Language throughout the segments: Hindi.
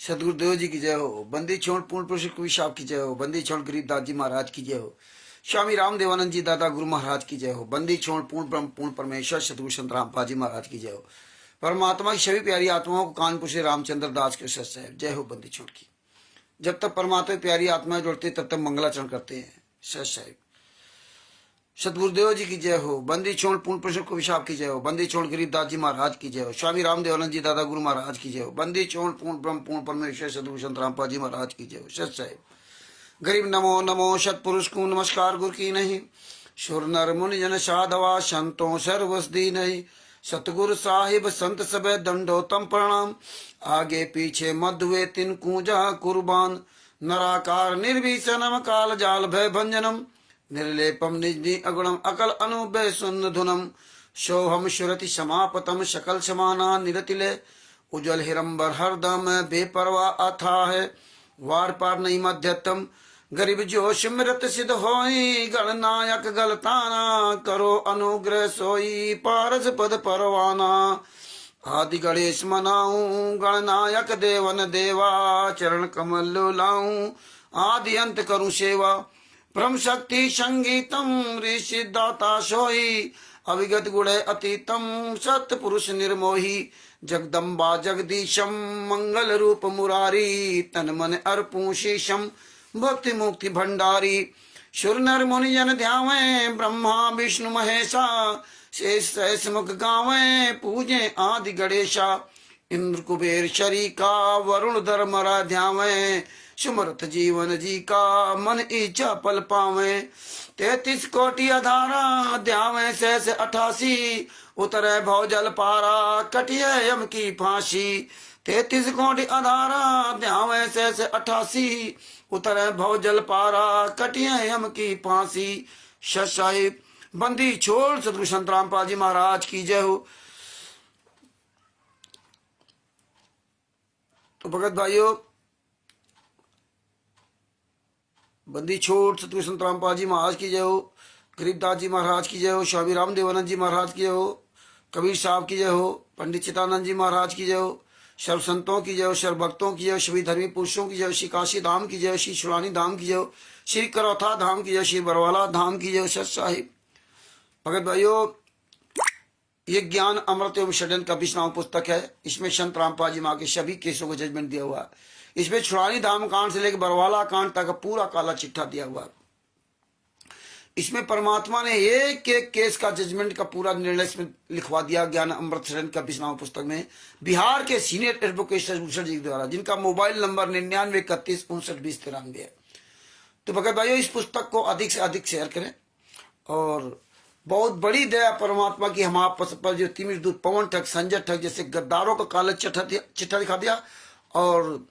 सदगुरुदेव जी की जय हो। बंदी छोड़ पूर्ण पुरुष कवि साहब की जय हो। बंदी छोड़ गरीबदास जी महाराज की जय हो। स्वामी राम देवानंद जी दादा गुरु महाराज की जय हो। बंदी छोड़ पूर्ण ब्रह्म पूर्ण परमेश्वर सतगुरु संत रामपाल जी महाराज की जय हो। परमात्मा की सभी प्यारी आत्माओं को कानपुर से रामचंद्र दास के सच साहब जय हो। बंदी छोड़ की जब तक परमात्मा की प्यारी आत्माएं जुड़ती तब तक मंगलाचरण करते हैं। सच साहब सतगुरुदेव जी की जय हो। बंदी छोड़ पूर्ण पुरुष कवि साहब की जय हो। बंदी छोड़ गरीबदास जी महाराज की जय हो। स्वामी राम देवानंद जी दादा गुरु महाराज की जय हो। बंदी छोड़ पूर्ण ब्रह्म पूर्ण परमेश्वर सतगुरु संत रामपाल जी महाराज की जय हो। सच साहब गरीब नमो नमो सतपुरुष को नमस्कार गुरु की नहीं। सुर नर मुनि जन साधवा संतों सर्वसदी नहीं। सतगुरु साहिब संत सब दंडोतम प्रणाम। आगे पीछे मध्य हुए तिन कूजा कुर्बान। नराकार निर्भीषणम काल जाल भय भंजनम। निर्लेपम निजि अगुणम अकल अनुभय सुन्न धुनम। सोहम सुरति समापतम सकल समाना निरतिले। उज्जवल हिरंबर हरदम बेपरवा अथा है। वार पार नहीं मध्यतम गरीब जो सिमरत सिद्ध होई। गणनायक गलताना करो अनुग्रह सोई। पारस पद परवाना आदि गणेश मनाऊं। गणनायक देवन देवा चरण कमल लाऊं। आदि अंत करूं सेवा ब्रह्म शक्ति संगीतम ऋषि दाता सोई। अविगत गुण अतीतम सत्पुरुष निर्मोही। जगदम्बा जगदीशम मंगल रूप मुरारी। तन मन अर्पूं शीशम भक्ति मुक्ति भंडारी। सुर नर मुनि जन ध्यावे ब्रह्मा विष्णु महेशा। शेष सहस मुख गावे पूजे आदि गणेशा। इंद्र कुबेर शरीका वरुण धर्मरा ध्यावे। सुमरथ जीवन जी का मन इच्छा पल पावे। 33 कोटि अधारा ध्यावे सहस 88। उतरे भव जल पारा कटिए यम की फांसी। 33 कोटि अधारा ध्यावे सहस 88। उतरे भव जल पारा कटिए यम की फांसी। साहिब बंदी छोड़ सतगुरु संत रामपाल जी महाराज की जय हो। तो भगत भाइयों बंदी छोड़ सतगुरु संत रामपाल जी महाराज की जय हो। गरीबदास जी महाराज की जय हो। स्वामी राम देवानंद जी महाराज की जय हो। कबीर साहब की जय हो। पंडित चितानंद जी महाराज की जय हो। सर्व संतों की जय हो। सर्व भक्तों की जय हो। सभी धर्मी पुरुषों की जय हो। श्री काशी धाम की जय हो। श्री शुरानी धाम की जय हो। श्री करौथा धाम की जय हो। श्री बरवाला धाम की जय हो। सत साहिब भगत भाइयों ये ज्ञान अमृत एवं षड्यंत्र का 20वां पुस्तक है। इसमें संत रामपाल जी माँ के सभी केसों को जजमेंट दिया हुआ है। इसमें छुड़ानी धाम कांड से लेकर बरवाला कांड तक पूरा काला चिट्ठा दिया हुआ है। इसमें परमात्मा ने एक एक केस का जजमेंट का पूरा निर्णय इसमें लिखवा दिया। ज्ञान अमृत षड्यंत्र का 20वां पुस्तक में बिहार के सीनियर एडवोकेट भूषण जी द्वारा, जिनका मोबाइल नंबर 9931592093 है। तो भगत भाइयों इस पुस्तक को अधिक से अधिक शेयर करें। और बहुत बड़ी दया परमात्मा की हम आप पर जो तिमिर दूत पवन ठग संजय ठग जैसे गद्दारों का काला चिट्ठा दिखा दिया। और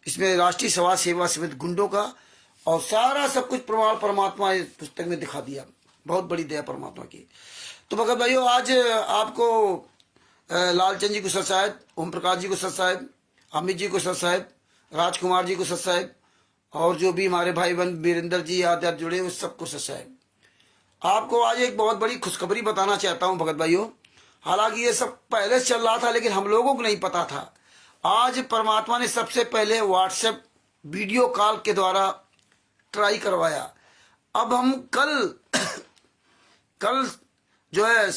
इसमें राष्ट्रीय समाज सेवा समिति गुंडों का और सारा सब कुछ प्रमाण परमात्मा इस पुस्तक में दिखा दिया। बहुत बड़ी दया परमात्मा की। तो भगत भाइयों आज आपको लालचंद जी को सत साहेब, ओम प्रकाश जी को सत साहेब, अमित जी को सत साहेब, राजकुमार जी को सत साहेब और जो भी हमारे भाई बहन वीरेंद्र जी आदि जुड़े हुए सबको सत साहेब। आपको आज एक बहुत बड़ी खुशखबरी बताना चाहता हूं भगत भाइयों। हालांकि ये सब पहले से चल रहा था लेकिन हम लोगों को नहीं पता था। आज परमात्मा ने सबसे पहले व्हाट्सएप वीडियो कॉल के द्वारा ट्राई करवाया। अब हम कल जो है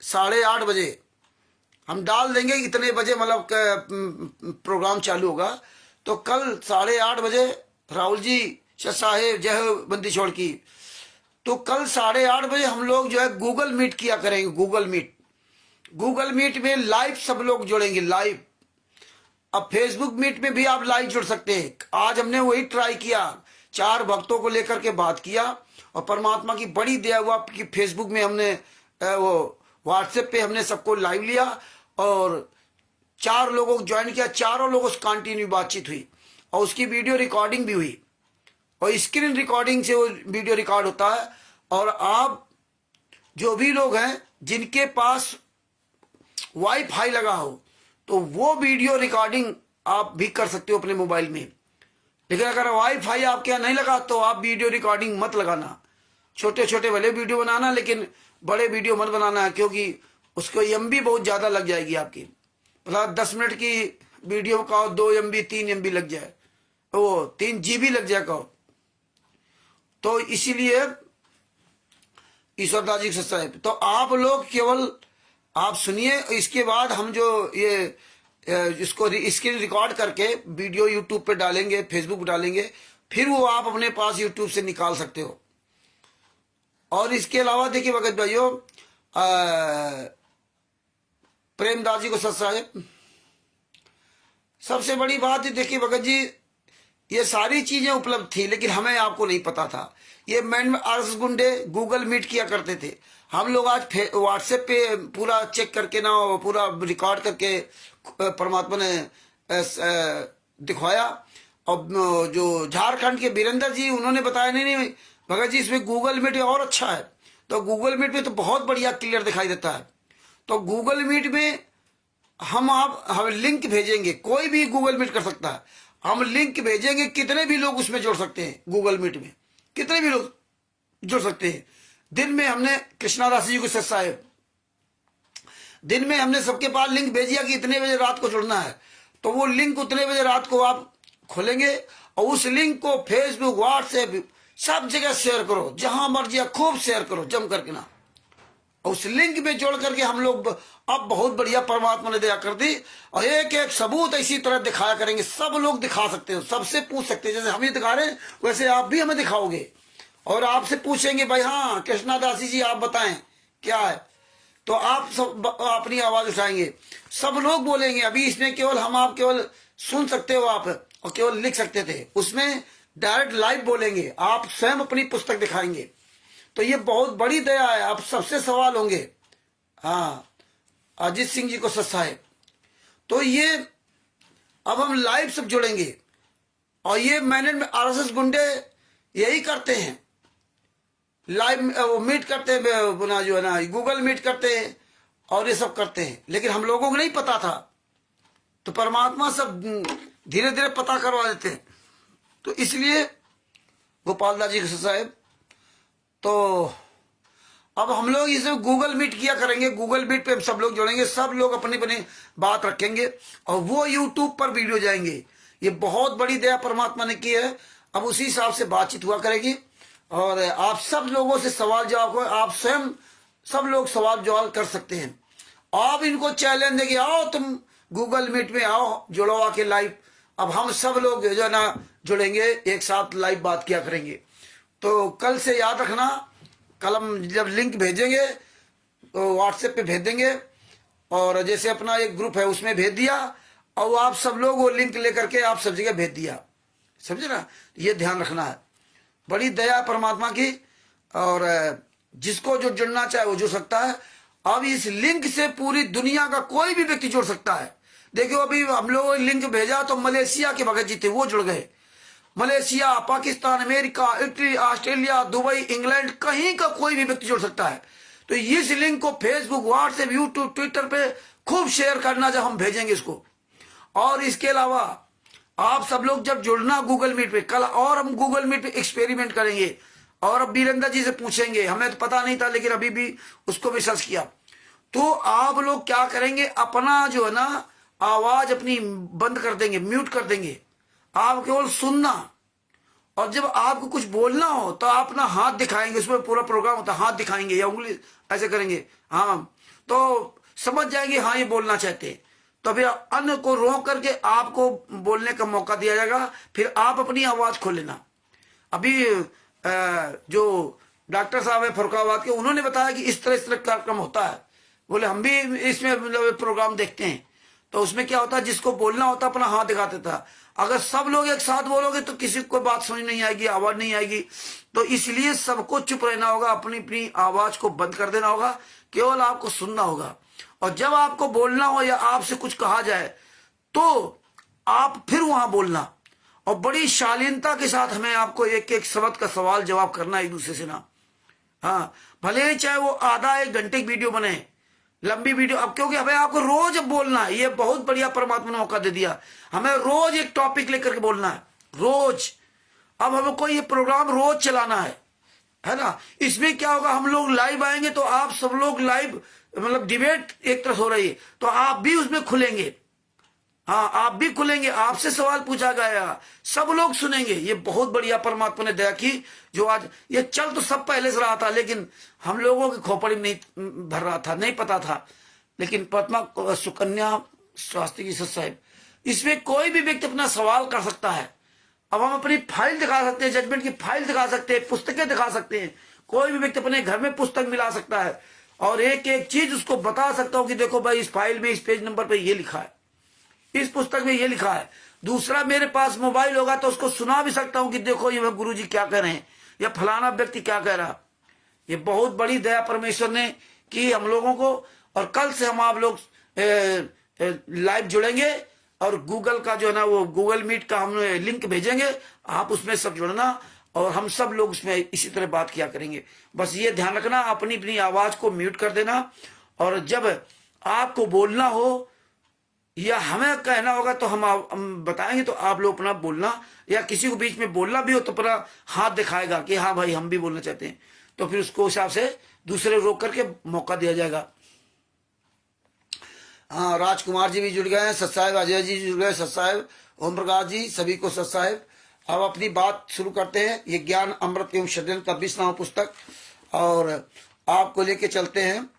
8:30 बजे हम डाल देंगे इतने बजे मतलब प्रोग्राम चालू होगा। तो कल 8:30 बजे राहुल जी साहेब जय हो बंदी छोड़ की। तो कल 8:30 बजे हम लोग जो है गूगल मीट किया करेंगे। गूगल मीट में लाइव सब लोग जुड़ेंगे लाइव। अब फेसबुक मीट में भी आप लाइव जुड़ सकते हैं। आज हमने वही ट्राई किया। 4 भक्तों को लेकर के बात किया और परमात्मा की बड़ी दया हुआ कि फेसबुक में हमने वो व्हाट्सएप पे हमने सबको लाइव लिया और 4 लोगों को ज्वाइन किया। चारों लोगों से कंटिन्यू बातचीत हुई और उसकी वीडियो रिकॉर्डिंग भी हुई। और स्क्रीन रिकॉर्डिंग से वो वीडियो रिकॉर्ड होता है। और आप जो भी लोग हैं जिनके पास वाईफाई लगा हो तो वो वीडियो रिकॉर्डिंग आप भी कर सकते हो अपने मोबाइल में। लेकिन अगर वाईफाई आपके यहाँ नहीं लगा तो आप वीडियो रिकॉर्डिंग मत लगाना। छोटे छोटे भले वीडियो बनाना लेकिन बड़े वीडियो मत बनाना, क्योंकि उसको एमबी बहुत ज्यादा लग जाएगी आपकी। मतलब 10 मिनट की वीडियो का 2 MB 3 MB लग जाए, वो 3 GB लग जाए कहो। तो इसीलिए ईश्वरदास जी सच्चा है। तो आप लोग केवल आप सुनिए, इसके बाद हम जो ये इसको स्क्रीन रिकॉर्ड करके वीडियो यूट्यूब पे डालेंगे, फेसबुक पे डालेंगे, फिर वो आप अपने पास यूट्यूब से निकाल सकते हो। और इसके अलावा देखिए भगत भाइयों, प्रेमदास जी को सत साहेब, सबसे बड़ी बात है देखिए भगत जी, ये सारी चीजें उपलब्ध थी लेकिन हमें आपको नहीं पता था। ये मैन आरएसएस गुंडे गूगल मीट किया करते थे, हम लोग आज व्हाट्सएप पे पूरा चेक करके ना, पूरा रिकॉर्ड करके परमात्मा ने दिखवाया। और जो झारखंड के वीरेंद्र जी, उन्होंने बताया नहीं नहीं भगत जी इसमें गूगल मीट और अच्छा है। तो गूगल मीट में तो बहुत बढ़िया क्लियर दिखाई देता है। तो गूगल मीट में हम लिंक भेजेंगे, कोई भी गूगल मीट कर सकता है, हम लिंक भेजेंगे, कितने भी लोग उसमें जुड़ सकते हैं। गूगल मीट में कितने भी लोग जुड़ सकते हैं। दिन में हमने कृष्णादास जी को सत साहेब, दिन में हमने सबके पास लिंक भेजिया कि इतने बजे रात को जुड़ना है। तो वो लिंक उतने बजे रात को आप खोलेंगे और उस लिंक को फेसबुक, व्हाट्सएप सब जगह शेयर करो, जहां मर्जी खूब शेयर करो जम करके ना। उस लिंक में जोड़ करके हम लोग अब बहुत बढ़िया परमात्मा ने दया कर दी, और एक एक सबूत इसी तरह दिखाया करेंगे। सब लोग दिखा सकते हो, सबसे पूछ सकते हैं, जैसे हम ही दिखा रहे हैं वैसे आप भी हमें दिखाओगे। और आपसे पूछेंगे भाई हाँ कृष्णादासी जी आप बताएं क्या है, तो आप सब अपनी आवाज उठाएंगे, सब लोग बोलेंगे। अभी इसमें केवल आप केवल सुन सकते हो आप, और केवल लिख सकते थे, उसमें डायरेक्ट लाइव बोलेंगे, आप स्वयं अपनी पुस्तक दिखाएंगे। तो ये बहुत बड़ी दया है। अब सबसे सवाल होंगे, हाँ अजीत सिंह जी को सत साहेब, तो ये अब हम लाइव सब जुड़ेंगे। और ये मैंने आरएसएस गुंडे यही करते हैं, लाइव मीट करते हैं, बुना जो है ना गूगल मीट करते हैं और ये सब करते हैं, लेकिन हम लोगों को नहीं पता था। तो परमात्मा सब धीरे धीरे पता करवा देते हैं। तो इसलिए गोपाल दास जी के साहब, तो अब हम लोग इसे गूगल मीट किया करेंगे, गूगल मीट पे सब लोग जुड़ेंगे, सब लोग अपनी अपनी बात रखेंगे और वो यूट्यूब पर वीडियो जाएंगे। ये बहुत बड़ी दया परमात्मा ने की है। अब उसी हिसाब से बातचीत हुआ करेगी और आप सब लोगों से सवाल जवाब को आप स्वयं सब लोग सवाल जवाब कर सकते हैं। आप इनको चैलेंज देंगे, आओ तुम गूगल मीट में आओ, जुड़ो आके लाइव। अब हम सब लोग जो है ना जुड़ेंगे, एक साथ लाइव बात किया करेंगे। तो कल से याद रखना, कल हम जब लिंक भेजेंगे तो व्हाट्सएप पे भेज देंगे, और जैसे अपना एक ग्रुप है उसमें भेज दिया, और आप सब लोग वो लिंक लेकर के आप सब जगह भेज दिया, समझे ना। ये ध्यान रखना है, बड़ी दया परमात्मा की। और जिसको जो जुड़ना चाहे वो जुड़ सकता है। अब इस लिंक से पूरी दुनिया का कोई भी व्यक्ति जुड़ सकता है। देखो अभी हम लोगों ने लिंक भेजा तो मलेशिया के भगत जी थे, वो जुड़ गए। Malaysia, Pakistan, America, Italy, Australia, Dubai, England, कहीं का कोई भी व्यक्ति जुड़ सकता है। तो इस लिंक को फेसबुक, व्हाट्सएप, यूट्यूब, ट्विटर पे खूब शेयर करना जब हम भेजेंगे इसको। और इसके अलावा आप सब लोग जब जुड़ना गूगल मीट पे, कल और हम गूगल मीट पे एक्सपेरिमेंट करेंगे। और अब वीरेंद्र जी से पूछेंगे, हमें तो पता नहीं था लेकिन अभी भी उसको भी सर्च किया। तो आप लोग क्या करेंगे, अपना जो है ना आवाज अपनी बंद कर देंगे, म्यूट कर देंगे, आप केवल सुनना। और जब आपको कुछ बोलना हो तो आप ना हाथ दिखाएंगे, उसमें पूरा प्रोग्राम होता है, हाथ दिखाएंगे या उंगली ऐसे करेंगे, हाँ, तो समझ जाएंगे हाँ ये बोलना चाहते हैं। तो फिर अन्य को रोक करके आपको बोलने का मौका दिया जाएगा, फिर आप अपनी आवाज खोल लेना। अभी जो डॉक्टर साहब है फरुखाबाद के, उन्होंने बताया कि इस तरह कार्यक्रम होता है। बोले हम भी इसमें मतलब प्रोग्राम देखते हैं। तो उसमें क्या होता है, जिसको बोलना होता अपना हाथ दिखाते था। अगर सब लोग एक साथ बोलोगे तो किसी को बात समझ नहीं आएगी, आवाज नहीं आएगी। तो इसलिए सबको चुप रहना होगा, अपनी अपनी आवाज को बंद कर देना होगा, केवल आपको सुनना होगा। और जब आपको बोलना हो या आपसे कुछ कहा जाए तो आप फिर वहां बोलना, और बड़ी शालीनता के साथ हमें आपको एक एक शब्द का सवाल जवाब करना एक दूसरे से ना। हाँ, भले चाहे वो आधा एक घंटे की वीडियो बने, लंबी वीडियो। अब क्योंकि हमें आपको रोज बोलना है, ये बहुत बढ़िया परमात्मा ने मौका दे दिया, हमें रोज एक टॉपिक लेकर के बोलना है, रोज। अब हमको ये प्रोग्राम रोज चलाना है ना। इसमें क्या होगा, हम लोग लाइव आएंगे तो आप सब लोग लाइव मतलब डिबेट एक तरफ हो रही है तो आप भी उसमें खुलेंगे। हाँ, आप भी खुलेंगे, आपसे सवाल पूछा गया, सब लोग सुनेंगे। ये बहुत बढ़िया परमात्मा ने दया की, जो आज ये चल तो सब पहले से रहा था, लेकिन हम लोगों की खोपड़ी में नहीं भर रहा था, नहीं पता था। लेकिन पद्मा सुकन्या स्वास्थ्य की साहब, इसमें कोई भी व्यक्ति अपना सवाल कर सकता है। अब हम अपनी फाइल दिखा सकते हैं, जजमेंट की फाइल दिखा सकते हैं, पुस्तकें दिखा सकते हैं। कोई भी व्यक्ति अपने घर में पुस्तक मिला सकता है और एक एक चीज उसको बता सकता हूं कि देखो भाई, इस फाइल में इस पेज नंबर पे ये लिखा है, इस पुस्तक में ये लिखा है। दूसरा, मेरे पास मोबाइल होगा तो उसको सुना भी सकता हूं कि देखो ये गुरु जी क्या कह रहे हैं या फलाना व्यक्ति क्या कह रहा। ये बहुत बड़ी दया परमेश्वर ने की हम लोगों को। और कल से हम आप लोग लाइव जुड़ेंगे और गूगल का जो है ना, वो गूगल मीट का हम लिंक भेजेंगे, आप उसमें सब जुड़ना और हम सब लोग उसमें इसी तरह बात किया करेंगे। बस ये ध्यान रखना, अपनी अपनी आवाज को म्यूट कर देना, और जब आपको बोलना हो या हमें कहना होगा तो हम बताएंगे, तो आप लोग अपना बोलना, या किसी को बीच में बोलना भी हो तो अपना हाथ दिखाएगा कि हाँ भाई हम भी बोलना चाहते हैं, तो फिर उसको हिसाब से दूसरे रोक करके मौका दिया जाएगा। हाँ, राजकुमार जी भी जुड़ गए हैं, सत साहेब अजय जी जुड़ गए, सत साहेब ओम प्रकाश जी, सभी को सत साहेब। अब अपनी बात शुरू करते हैं। ये ज्ञान अमृत एवं षड्यंत्र का 20वां पुस्तक, और आपको लेके चलते हैं।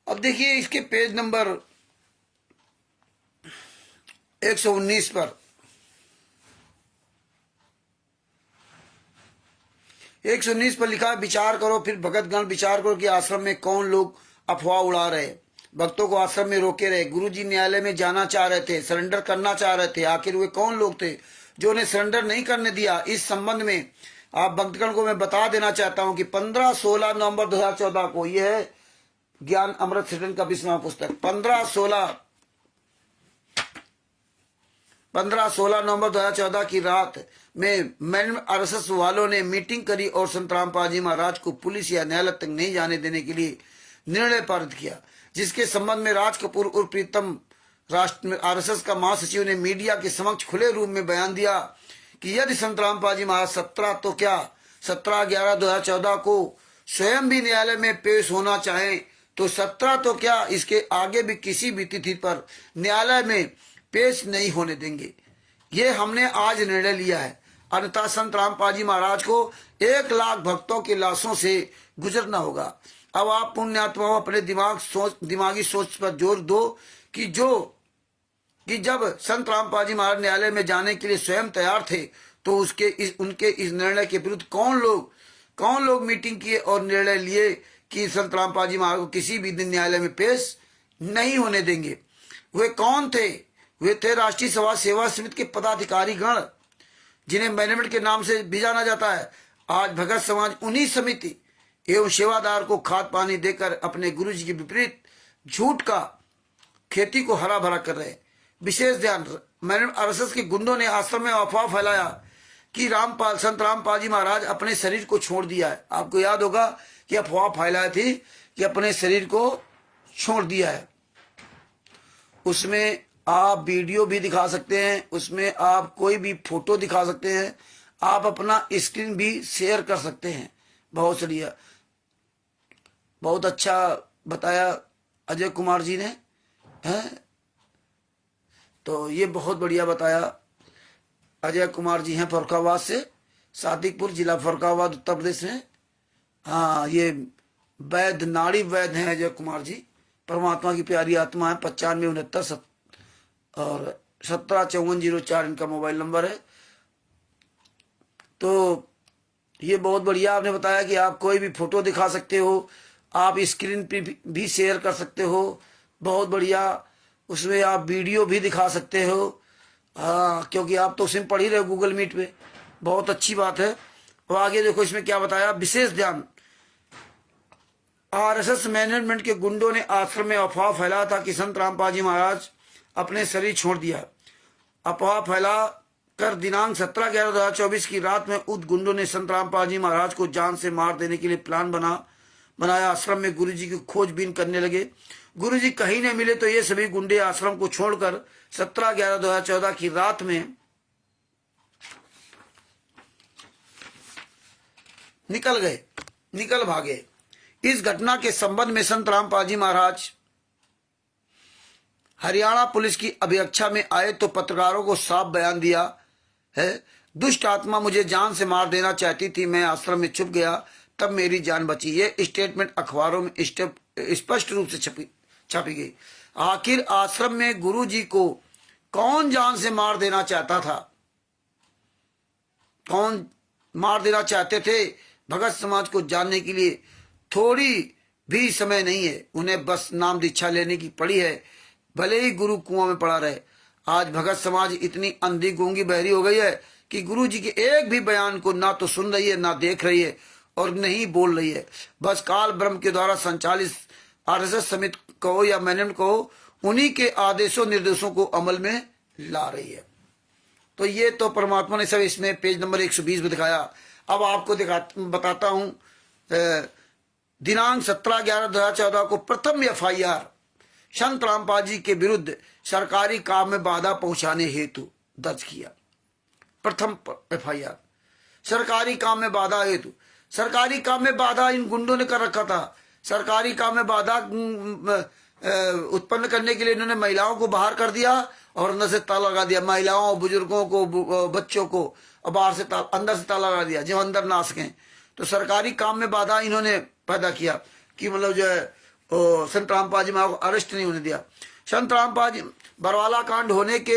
अब देखिए इसके पेज नंबर 119 पर 119 पर लिखा है, विचार करो फिर भगतगण, विचार करो कि आश्रम में कौन लोग अफवाह उड़ा रहे, भक्तों को आश्रम में रोके रहे। गुरुजी न्यायालय में जाना चाह रहे थे, सरेंडर करना चाह रहे थे, आखिर वे कौन लोग थे जो उन्हें सरेंडर नहीं करने दिया। इस संबंध में आप भक्तगण को मैं बता देना चाहता हूं कि 15-16 नवंबर 2014 को, यह है ज्ञान अमृत षड्यंत्र का 20वां पुस्तक, 15-16 नवंबर 2014 की रात में मैन आरएसएस वालों ने मीटिंग करी और संत रामपाल जी महाराज को पुलिस या न्यायालय तक नहीं जाने देने के लिए निर्णय पारित किया, जिसके संबंध में राज कपूर और प्रीतम राष्ट्र आरएसएस का महासचिव ने मीडिया के समक्ष खुले रूप में बयान दिया कि यदि संत रामपाल जी महाराज 17/11/2014 को स्वयं भी न्यायालय में पेश होना चाहे तो 17 तो क्या, इसके आगे भी किसी भी तिथि पर न्यायालय में पेश नहीं होने देंगे। ये हमने आज निर्णय लिया है, अन्यथा संत रामपाल जी महाराज को 1 लाख भक्तों की लाशों से गुजरना होगा। अब आप पुण्यात्माओं अपने दिमागी सोच पर जोर दो कि जब संत रामपाल जी महाराज न्यायालय में जाने के लिए स्वयं तैयार थे तो उनके इस निर्णय के विरुद्ध कौन लोग मीटिंग किए और निर्णय लिए कि संत रामपाल जी महाराज को किसी भी दिन न्यायालय में पेश नहीं होने देंगे। वे कौन थे? वे थे राष्ट्रीय सभा सेवा समिति के पदाधिकारी गण, जिन्हें मैनेजमेंट के नाम से भी जाना जाता है। आज भगत समाज उन्हीं समिति एवं सेवादार को खाद पानी देकर अपने गुरु जी के विपरीत झूठ का खेती को हरा भरा कर रहे। विशेष ध्यान, मैनेजमेंट आरएसएस के गुंडों ने आश्रम में अफवाह फैलाया कि संत रामपाल जी महाराज अपने शरीर को छोड़ दिया है। आपको याद होगा कि अफवाह फैलाई थी कि अपने शरीर को छोड़ दिया है। उसमें आप वीडियो भी दिखा सकते हैं, उसमें आप कोई भी फोटो दिखा सकते हैं, आप अपना स्क्रीन भी शेयर कर सकते हैं। बहुत बढ़िया, बहुत अच्छा बताया अजय कुमार जी ने, है तो ये बहुत बढ़िया बताया। अजय कुमार जी हैं फरुखाबाद से, सादिकपुर जिला फरुखाबाद उत्तर प्रदेश में। हाँ, ये वैद्य, नाड़ी वैद्य हैं अजय कुमार जी, परमात्मा की प्यारी आत्मा है। 9569 और 175404 इनका मोबाइल नंबर है। तो ये बहुत बढ़िया आपने बताया कि आप कोई भी फोटो दिखा सकते हो, आप स्क्रीन पे भी शेयर कर सकते हो, बहुत बढ़िया। उसमें आप वीडियो भी दिखा सकते हो, हाँ, क्योंकि आप तो उसमें पढ़ ही रहे हो गूगल मीट पे, बहुत अच्छी बात है। और आगे देखो इसमें क्या बताया, विशेष ध्यान, आरएसएस मैनेजमेंट के गुंडों ने आश्रम में अफवाह फैलाया था कि संत रामपाल जी महाराज अपने शरीर छोड़ दिया। अफवाह फैला कर दिनांक 17/11/2024 की रात में उक्त गुंडों ने संत रामपाल जी महाराज को जान से मार देने के लिए प्लान बनाया। आश्रम में गुरुजी की खोजबीन करने लगे। गुरुजी कहीं नहीं मिले तो ये सभी गुंडे आश्रम को छोड़कर 17/11/2014 की रात में निकल भागे। इस घटना के संबंध में संत रामपाल जी महाराज हरियाणा पुलिस की अभिरक्षा में आए तो पत्रकारों को साफ बयान दिया है, दुष्ट आत्मा मुझे जान से मार देना चाहती थी, मैं आश्रम में छुप गया, तब मेरी जान बची। ये स्टेटमेंट अखबारों में स्पष्ट रूप से छपी गई। आखिर आश्रम में गुरु जी को कौन जान से मार देना चाहता था, कौन मार देना चाहते थे? भगत समाज को जानने के लिए थोड़ी भी समय नहीं है, उन्हें बस नाम दीक्षा लेने की पड़ी है, भले ही गुरु कुआं में पड़ा रहे। आज भगत समाज इतनी अंधी गूंगी बहरी हो गई है कि गुरु जी के एक भी बयान को ना तो सुन रही है, ना देख रही है और नहीं बोल रही है। बस काल ब्रह्म के द्वारा संचालित आरएसएस समिति कहो या मैनेजमेंट कहो, उन्हीं के आदेशों निर्देशों को अमल में ला रही है। तो ये तो परमात्मा ने सब इसमें पेज नंबर 120 में दिखाया। अब आपको बताता हूं, दिनांक 17/11/2014 को प्रथम एफआईआर संत रामपाल जी के विरुद्ध सरकारी काम में बाधा पहुंचाने हेतु दर्ज किया। प्रथम एफआईआर सरकारी काम में बाधा हेतु। सरकारी काम में बाधा इन गुंडों ने कर रखा था। सरकारी काम में बाधा उत्पन्न करने के लिए इन्होंने महिलाओं को बाहर कर दिया और अंदर से ताला लगा दिया, महिलाओं, बुजुर्गों को, बच्चों को, और बाहर से अंदर से ताला लगा दिया जो अंदर ना सकें। तो सरकारी काम में बाधा इन्होंने पैदा किया कि मतलब जो है संत रामपाल जी महाराज को अरेस्ट नहीं होने दिया। संत रामपाल जी बरवाला कांड होने के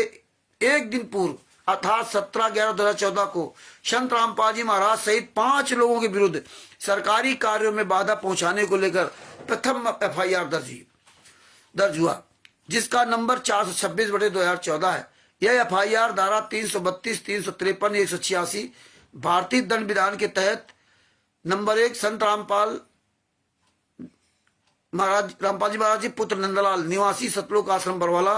एक दिन पूर्व अर्थात 17/11/2014 को संत रामपाल जी महाराज सहित 5 लोगों के विरुद्ध सरकारी कार्यों में बाधा पहुंचाने को लेकर प्रथम एफआईआर दर्ज हुआ, जिसका नंबर 426/2014 है। यह एफआईआर धारा 332, 353, 186 भारतीय दंड विधान के तहत नंबर 1 संत रामपाल जी महाराज जी पुत्र नंदलाल निवासी सतलोक आश्रम बरवाला,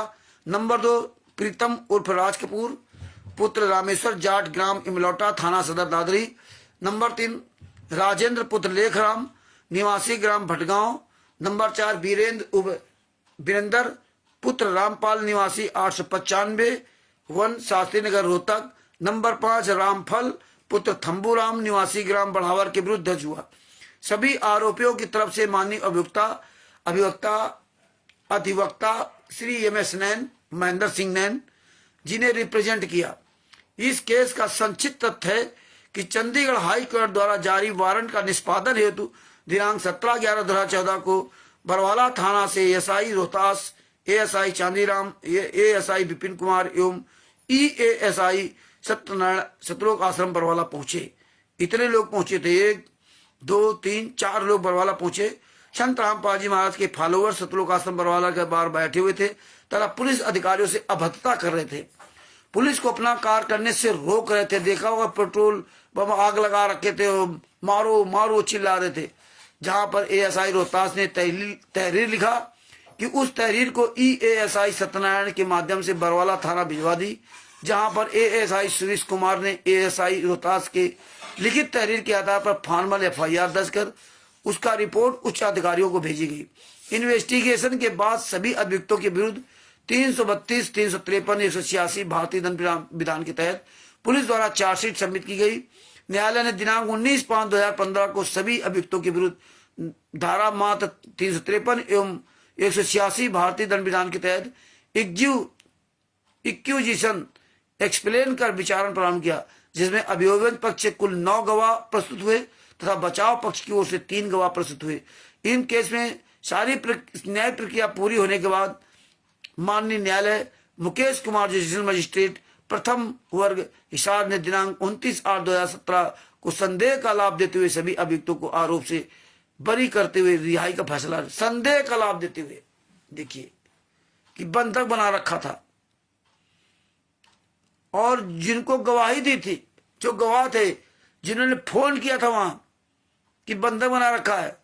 नंबर 2 प्रीतम उर्फ राज कपूर पुत्र रामेश्वर जाट ग्राम इमलौटा थाना सदर दादरी, नंबर 3 राजेंद्र पुत्र लेखराम निवासी ग्राम भटगांव, नंबर 4 वीरेंद्र पुत्र रामपाल निवासी 895 वन शास्त्री नगर रोहतक, नंबर 5 रामफल पुत्र थम्बूराम निवासी ग्राम बढ़ावर के विरुद्ध दर्ज हुआ। सभी आरोपियों की तरफ से माननीय अधिवक्ता श्री एमएस नैन, महेंद्र सिंह नैन, जिन्हें रिप्रेजेंट किया। इस केस का संक्षिप्त तथ्य है कि चंडीगढ़ हाई कोर्ट द्वारा जारी वारंट का निष्पादन हेतु दिनांक 17/11/2014 को बरवाला थाना से ASI Rohtas, ASI Chandiram, ASI Vipin Kumar एवं ईएएसआई सत्यनारायण सतलोक आश्रम बरवाला पहुंचे। इतने लोग पहुंचे थे, 1 2 3 4 लोग बरवाला पहुंचे। संत रामपाल जी महाराज के फॉलोअर सतलोक आश्रम बरवाला के बाहर बैठे हुए थे तथा पुलिस अधिकारियों से अभद्रता कर रहे थे। पुलिस को अपना कार्य करने से रोक रहे थे। देखा होगा पेट्रोल बम आग लगा रखे थे, मारो मारो चिल्ला रहे थे। जहां पर एएसआई रोहतास ने तहरीर लिखा कि उस तहरीर को ईएएसआई सत्यनारायण के माध्यम से बरवाला थाना भिजवा दी, जहां पर एएसआई सुरेश कुमार ने एएसआई रोहतास के लिखित तहरीर के आधार पर फॉर्मल एफआईआर दर्ज कर उसका रिपोर्ट उच्च अधिकारियों को भेजी गई। इन्वेस्टिगेशन के बाद सभी अभियुक्तों के विरुद्ध 332, 353, 186 भारतीय दंड विधान के तहत पुलिस द्वारा चार्जशीट सबमिट की गई। न्यायालय ने दिनांक 19/5/2015 को सभी अभियुक्तों के विरुद्ध धारा मात्र 353 एवं 186 भारतीय दंड विधान के तहत इक्यूजिशन एक्सप्लेन कर विचारण प्रारंभ किया, जिसमें अभियोजन पक्ष से कुल 9 गवाह प्रस्तुत हुए तथा बचाव पक्ष की ओर से 3 गवाह प्रस्तुत हुए। इन केस में सारी न्याय प्रक्रिया पूरी होने के बाद माननीय न्यायालय मुकेश कुमार जुडिशियल मजिस्ट्रेट प्रथम वर्ग हिसार ने दिनांक 29/8/2017 को संदेह का लाभ देते हुए सभी अभियुक्तों को आरोप से बरी करते हुए रिहाई का फैसला, संदेह का लाभ देते हुए, देखिए कि बंधक बना रखा था, और जिनको गवाही दी थी, जो गवाह थे, जिन्होंने फोन किया था वहां कि बंधक बना रखा है,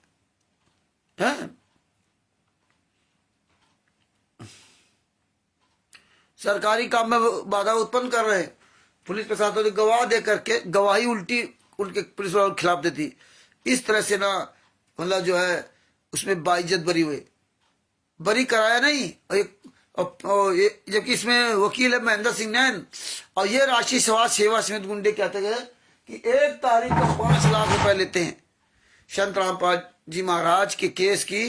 सरकारी काम में बाधा उत्पन्न कर रहे हैं, पुलिस प्रशासन ने गवाह दे करके गवाही उल्टी उनके पुलिस वालों के खिलाफ देती। इस तरह से ना मतलब जो है उसमें बाइज्जत बरी हुए, बरी कराया नहीं। जबकि इसमें वकील है महेंद्र सिंह नैन, और ये राष्ट्रीय समाज सेवा समिति गुंडे कहते हैं कि 1 तारीख को 5 लाख रुपए लेते हैं। संत रामपाल जी महाराज के केस की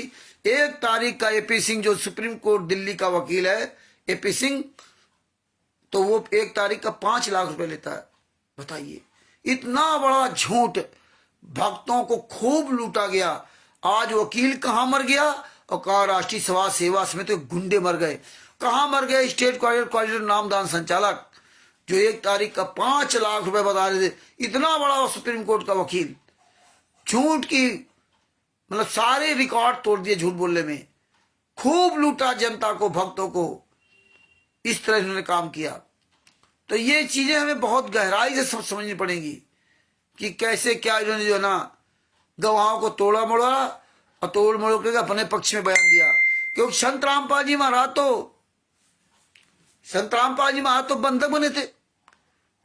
1 तारीख का एपी सिंह, जो सुप्रीम कोर्ट दिल्ली का वकील है एपी सिंह, तो वो 1 तारीख का 5 लाख रुपए लेता है। बताइए, इतना बड़ा झूठ, भक्तों को खूब लूटा गया। आज वकील कहां मर गया और कहा राष्ट्रीय समाज सेवा समिति तो गुंडे मर गए। कहां मर गए? स्टेट कोऑर्डिनेटर नामदान संचालक, जो 1 तारीख का 5 लाख रुपए बता रहे थे। इतना बड़ा सुप्रीम कोर्ट का वकील, झूठ की मतलब सारे रिकॉर्ड तोड़ दिए झूठ बोलने में, खूब लूटा जनता को, भक्तों को। इस तरह इन्होंने काम किया। तो ये चीजें हमें बहुत गहराई से समझनी पड़ेंगी कि कैसे क्या इन्होंने जो है ना गवाहों को तोड़ा मोड़ा और तोड़ मोड़ के अपने पक्ष में बयान दिया। क्योंकि संत रामपाल जी महाराज तो बंधक बने थे।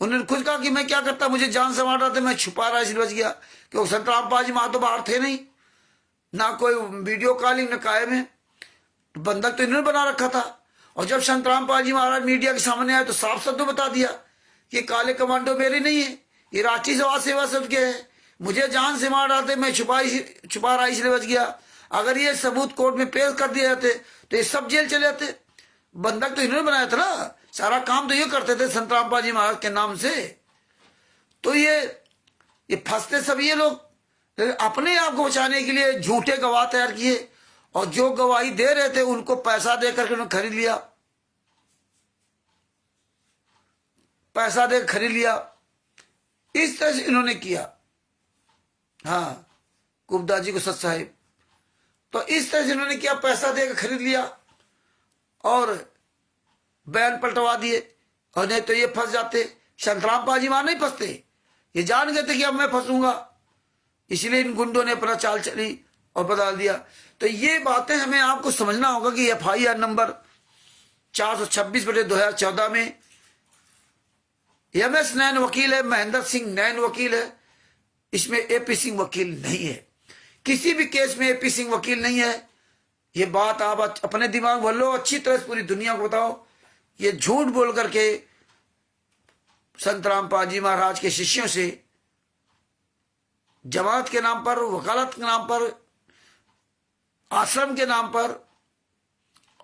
उन्होंने खुद कहा कि मैं क्या करता, मुझे जान से मार रहा था, मैं छुपा रहा इसलिए बच गया। क्योंकि संत रामपाल जी महाराज तो बाहर थे नहीं, ना कोई वीडियो कॉलिंग न कायम है, बंधक तो इन्होंने बना रखा था। और जब संत रामपाल जी महाराज मीडिया के सामने आए तो साफ शब्दों बता दिया कि काले कमांडो मेरे नहीं है, ये राष्ट्रीय समाज सेवा समिति के है, मुझे जान से मार रहा थे, मैं छुपा रहा इसलिए बच गया। अगर ये सबूत कोर्ट में पेश कर दिए जाते तो ये सब जेल चले जाते। बंधक तो इन्होंने बनाया था ना, सारा काम तो ये करते थे संत रामपाल जी महाराज के नाम से। तो ये फंसते सब ये लोग अपने आप को बचाने के लिए झूठे गवाह तैयार किए, और जो गवाही दे रहे थे उनको पैसा देकर के उन्होंने खरीद लिया, पैसा देकर खरीद लिया। इस तरह से इन्होंने किया। हाँ, कुबदा जी को सच साहिब, तो इस तरह से इन्होंने किया, पैसा देकर खरीद लिया और बयान पलटवा दिए। और नहीं तो ये फंस जाते। संत रामपाल जी वहां नहीं फंसते, ये जान गए थे कि अब मैं फंसूंगा, इसलिए इन गुंडों ने अपना चाल चली और बदल दिया। तो ये बातें हमें आपको समझना होगा कि FIR नंबर 426/2014 में MS नैन वकील है, महेंद्र सिंह नैन वकील है, इसमें AP सिंह वकील नहीं है। किसी भी केस में AP सिंह वकील नहीं है। ये बात आप अपने दिमाग भर लो, अच्छी तरह से पूरी दुनिया को बताओ। ये झूठ बोल करके संत रामपाल जी महाराज के शिष्यों से जमात के नाम पर, वकालत के नाम पर, आश्रम के नाम पर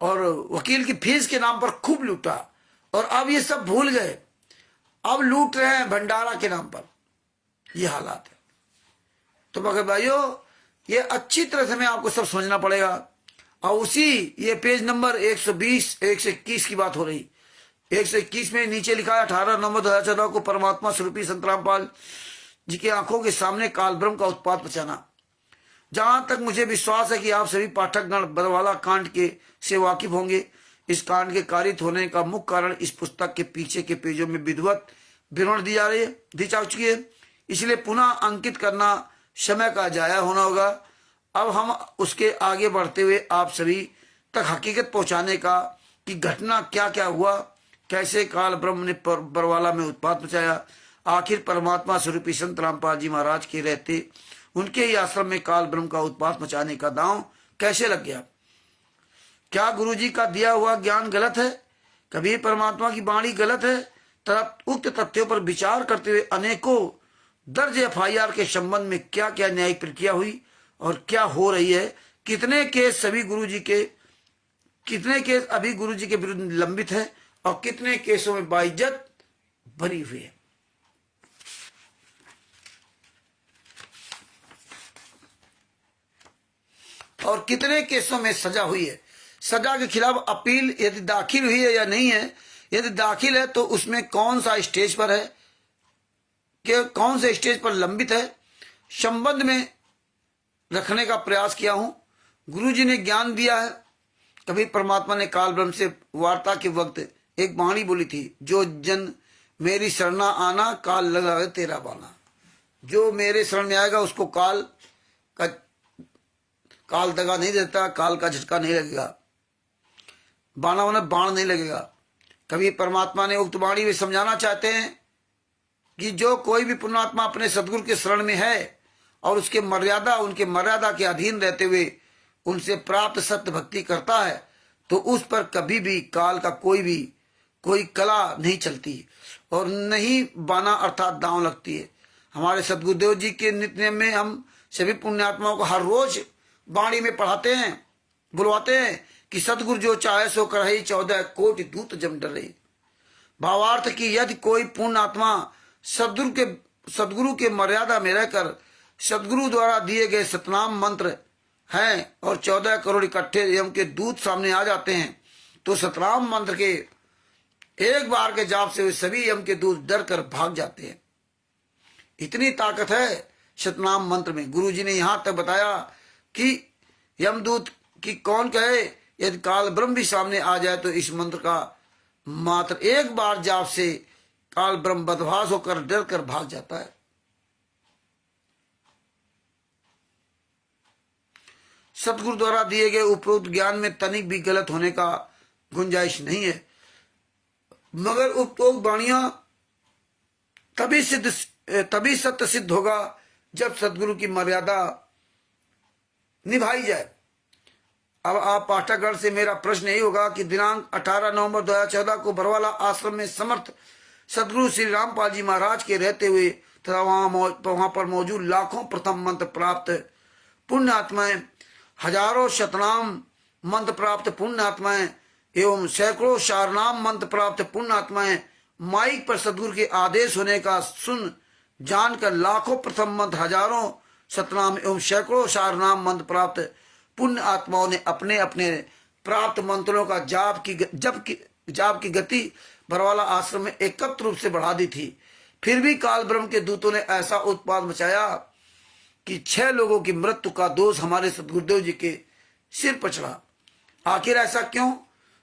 और वकील की फीस के नाम पर खूब लूटा। और अब ये सब भूल गए, अब लूट रहे हैं भंडारा के नाम पर। ये हालात है। तो मगर भाइयों, ये अच्छी तरह से हमें आपको सब समझना पड़ेगा। और उसी ये पेज नंबर 120 121 की बात हो रही। 121 में नीचे लिखा है 18 नवंबर 2014 को परमात्मा स्वरूपी संत रामपाल जी की आंखों के सामने कालब्रह्म का उत्पात मचाना। जहां तक मुझे विश्वास है कि आप सभी पाठकगण बरवाला कांड के से वाकिफ होंगे। इस कांड के कारित होने का मुख्य कारण इस पुस्तक के पीछे के पेजों में विधिवत विवरण दी जा चुकी है, इसलिए पुनः अंकित करना समय का जाया होना होगा। अब हम उसके आगे बढ़ते हुए आप सभी तक हकीकत पहुंचाने का कि घटना क्या क्या हुआ, कैसे काल ब्रह्म ने बरवाला में उत्पात मचाया, आखिर परमात्मा स्वरूपी संत रामपाल जी महाराज के रहते उनके ही आश्रम में काल ब्रह्म का उत्पात मचाने का दांव कैसे लग गया। क्या गुरुजी का दिया हुआ ज्ञान गलत है? कभी परमात्मा की वाणी गलत है? उक्त तथ्यों पर विचार करते हुए अनेकों दर्ज FIR के संबंध में क्या क्या न्यायिक प्रक्रिया हुई और क्या हो रही है, कितने केस अभी गुरुजी के विरुद्ध लंबित है और कितने केसों में बाइज्जत बरी हुई है। और कितने केसों में सजा हुई है। सजा के खिलाफ अपील यदि दाखिल हुई है या नहीं है, यदि दाखिल है तो उसमें कौन सा स्टेज पर है, कि कौन से स्टेज पर लंबित है, संबंध में रखने का प्रयास किया हूं। गुरु जी ने ज्ञान दिया है। कभी परमात्मा ने काल ब्रह्म से वार्ता के वक्त एक वाणी बोली थी, जो जन मेरी शरणा आना, काल लगा तेरा बाना। जो मेरे शरण में आएगा उसको काल दगा नहीं देता, काल का झटका नहीं लगेगा, बाना माने बाण नहीं लगेगा। कभी परमात्मा ने उक्त वाणी में समझाना चाहते हैं कि जो कोई भी पुण्यात्मा अपने सदगुरु के शरण में है और उनके मर्यादा के अधीन रहते हुए उनसे प्राप्त सत्य भक्ति करता है, तो उस पर कभी भी काल का कोई कला नहीं चलती और नहीं बाना अर्थात दांव लगती है। हमारे सदगुरुदेव जी के नित्य नेम में हम सभी पुण्यात्माओं को हर रोज वाणी में पढ़ाते हैं, बुलवाते हैं कि सदगुरु जो चाहे सो करहि, 14 कोटि दूत जम डरे। भावार्थ की यदि कोई पुण्यात्मा सदगुरु के मर्यादा में रहकर सदगुरु द्वारा दिए गए सतनाम मंत्र हैं और 14 करोड़ इकट्ठे यम के दूत सामने आ जाते हैं, तो सतनाम मंत्र के एक बार के जाप से वे सभी यम के दूत डर कर भाग जाते हैं। इतनी ताकत है सतनाम मंत्र में। गुरु जी ने यहां तक बताया कि यमदूत की कौन कहे, यदि काल ब्रह्म भी सामने आ जाए तो इस मंत्र का मात्र एक बार जाप से काल ब्रह्म बदभास होकर डर कर भाग जाता है। सतगुरु द्वारा दिए गए उपरोक्त ज्ञान में तनिक भी गलत होने का गुंजाइश नहीं है, मगर उपरोक्त वाणियां तभी सत्य सिद्ध होगा जब सतगुरु की मर्यादा निभाई जाए। अब आप पाठकगण से मेरा प्रश्न यही होगा कि दिनांक 18 नवंबर 2014 को बरवाला आश्रम में समर्थ सदगुरु श्री रामपाल जी महाराज के रहते हुए तथा वहां पर मौजूद लाखों प्रथम मंत्र प्राप्त पुण्य आत्माएं, हजारों शतनाम मंत्र प्राप्त पुण्य आत्माएं एवं सैकड़ों शारनाम मंत्र प्राप्त पुण्य आत्माएं माइक पर सदगुरु के आदेश होने का सुन जानकर लाखों प्रथम मंत्र, हजारों सतनाम एवं सैकड़ों शारनाम मंत्र प्राप्त पुण्य आत्माओं ने अपने अपने प्राप्त मंत्रों का जाप की गति बरवाला आश्रम में एकत्र रूप से बढ़ा दी थी। फिर भी काल ब्रह्म के दूतों ने ऐसा उत्पात मचाया कि 6 लोगों की मृत्यु का दोष हमारे सदगुरुदेव जी के सिर पर चढ़ा। आखिर ऐसा क्यों?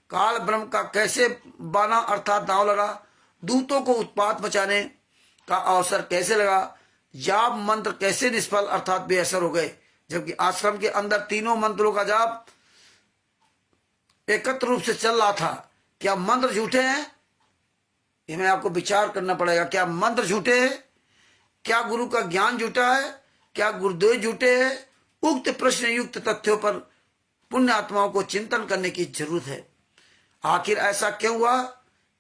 काल ब्रह्म का कैसे बाना अर्थात दांव लगा? दूतों को उत्पात मचाने का अवसर कैसे लगा? जाप मंत्र कैसे निष्फल अर्थात बेअसर हो गए, जबकि आश्रम के अंदर तीनों मंत्रों का जाप एकत्र रूप से चल रहा था? क्या मंत्र झूठे हैं? ये मैं आपको विचार करना पड़ेगा। क्या मंत्र झूठे हैं? क्या गुरु का ज्ञान झूठा है? क्या गुरुदेव झूठे हैं? उक्त प्रश्न युक्त तथ्यों पर पुण्य आत्माओं को चिंतन करने की जरूरत है। आखिर ऐसा क्यों हुआ?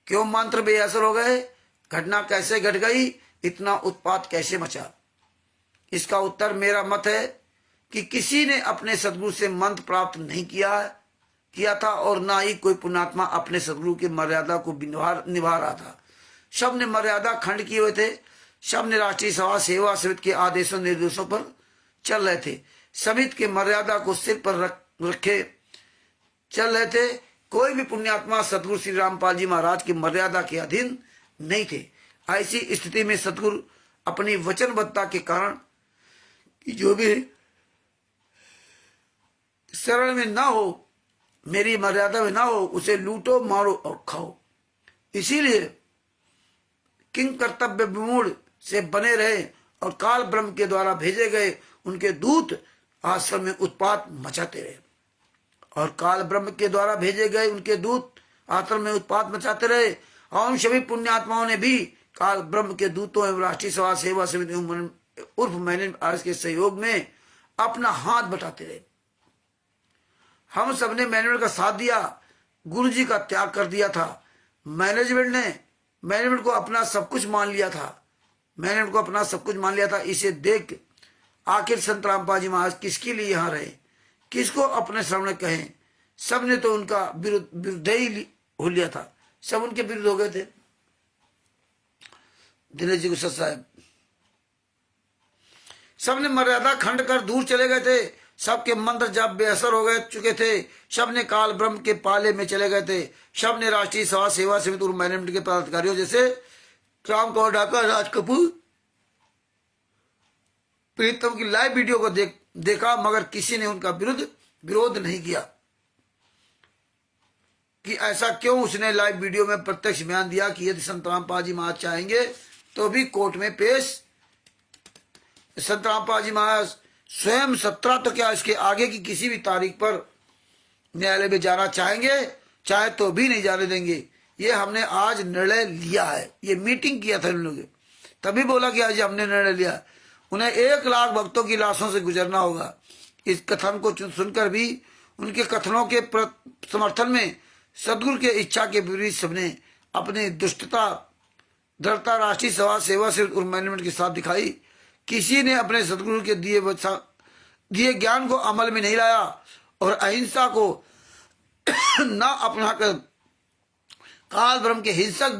क्यों मंत्र बेअसर हो गए? घटना कैसे घट गई? इतना उत्पात कैसे मचा? इसका उत्तर मेरा मत है कि किसी ने अपने सदगुरु से मंत्र प्राप्त नहीं किया था और ना ही कोई पुण्यात्मा अपने सदगुरु की मर्यादा को निभा रहा था। सब ने मर्यादा खंड किए हुए थे। सब ने राष्ट्रीय सभा सेवा समिति के आदेशों निर्देशों पर चल रहे थे। समिति के मर्यादा को सिर पर रखे चल रहे थे। कोई भी पुण्यात्मा सदगुरु श्री रामपाल जी महाराज की मर्यादा के अधीन नहीं थे। ऐसी स्थिति में सदगुरु अपनी वचनबद्धता के कारण जो भी शरण में ना हो, मेरी मर्यादा में ना हो, उसे लूटो, मारो और खाओ। इसीलिए किंग कर्तव्य विमूढ़ से बने रहे और काल ब्रह्म के द्वारा भेजे गए उनके दूत आश्रम में उत्पात मचाते रहे। और काल ब्रह्म के द्वारा भेजे गए उनके दूत आश्रम में उत्पात मचाते रहे और सभी पुण्यात्माओं ने भी काल ब्रह्म के दूतों एवं राष्ट्रीय सभा सेवा समिति उर्फ मैनेजमेंट के सहयोग में अपना हाथ बटाते रहे। हम सबने मैनेजमेंट का साथ दिया, गुरु जी का त्याग कर दिया था। मैनेजमेंट को अपना सब कुछ मान लिया था। इसे देख आखिर संत रामपाल जी महाराज किसके लिए यहाँ रहे, किसको अपने सामने कहें? सब ने तो उनका विरुद्ध ही हो लिया था। सब उनके विरुद्ध हो गए थे। दिनेश जी गुस्सा साहब सबने मर्यादा खंड कर दूर चले गए थे। सबके मंत्र जब बेअसर हो गए चुके थे। सब ने काल ब्रह्म के पाले में चले गए थे। सब ने राष्ट्रीय सभा सेवा समिति और मैनेजमेंट के पदाधिकारियों जैसे राम कौर ढाका, राज कपूर प्रीतम की लाइव वीडियो को देखा, मगर किसी ने उनका विरोध नहीं किया कि ऐसा क्यों। उसने लाइव वीडियो में प्रत्यक्ष बयान दिया कि यदि संत रामपाल जी महाराज चाहेंगे तो भी कोर्ट में पेश। संत रामपाल जी महाराज स्वयं 17 तो क्या इसके आगे की किसी भी तारीख पर न्यायालय में जाना चाहेंगे, चाहे तो भी नहीं जाने देंगे। ये हमने आज निर्णय लिया है। ये मीटिंग किया था इन लोगों, तभी बोला कि आज हमने निर्णय लिया। उन्हें 1 लाख भक्तों की लाशों से गुजरना होगा। इस कथन को सुनकर भी उनके कथनों के समर्थन में सदगुरु के इच्छा के विपरीत सबने अपनी दुष्टता दृढ़ता राष्ट्रीय सभा सेवा से मैनेजमेंट के साथ दिखाई। किसी ने अपने सदगुरु के दिए ज्ञान को अमल में नहीं लाया और अहिंसा को न अपनाकर काल ब्रह्म के हिंसक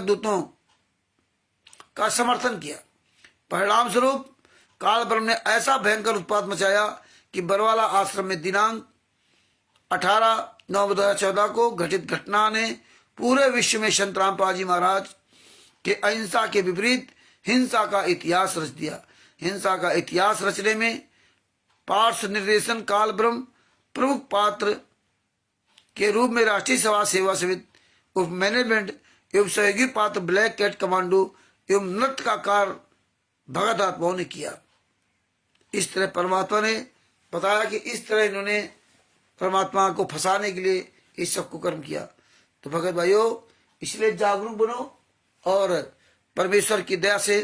दूतों का समर्थन किया। परिणाम स्वरूप काल ब्रह्म ने ऐसा भयंकर उत्पात मचाया कि बरवाला आश्रम में दिनांक 18/9/2014 को घटित घटना ने पूरे विश्व में संत रामपाल जी महाराज के अहिंसा के विपरीत हिंसा का इतिहास रच दिया। हिंसा का इतिहास रचने में पार्श्व निर्देशन काल ब्रह्म प्रमुख पात्र के रूप में राष्ट्रीय सभा सेवा समिति मैनेजमेंट एवं सहयोगी पात्र ब्लैक कैट कमांडो एवं नृत्यकार भगत आत्माओं ने किया। इस तरह परमात्मा ने बताया कि इस तरह इन्होंने परमात्मा को फंसाने के लिए इस सब को कर्म किया। तो भगत भाइयों, इसलिए जागरूक बनो और परमेश्वर की दया से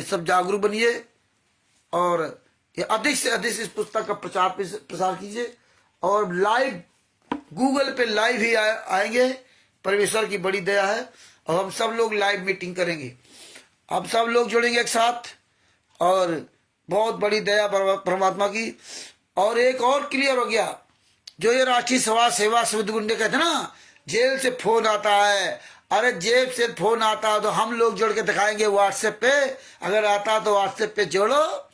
सब जागरूक बनिए और ये अधिक से अधिक इस पुस्तक का प्रसार कीजिए। और लाइव गूगल पे लाइव ही आएंगे। परमेश्वर की बड़ी दया है और हम सब लोग लाइव मीटिंग करेंगे। अब सब लोग जुड़ेंगे एक साथ और बहुत बड़ी दया परमात्मा की। और एक और क्लियर हो गया, जो ये राष्ट्रीय सभा सेवा समिति गुंडे कहते हैं ना, जेल से फोन आता है। अरे जेब से फोन आता है तो हम लोग जोड़ के दिखाएंगे व्हाट्सएप पे। अगर आता तो व्हाट्सएप पे जोड़ो,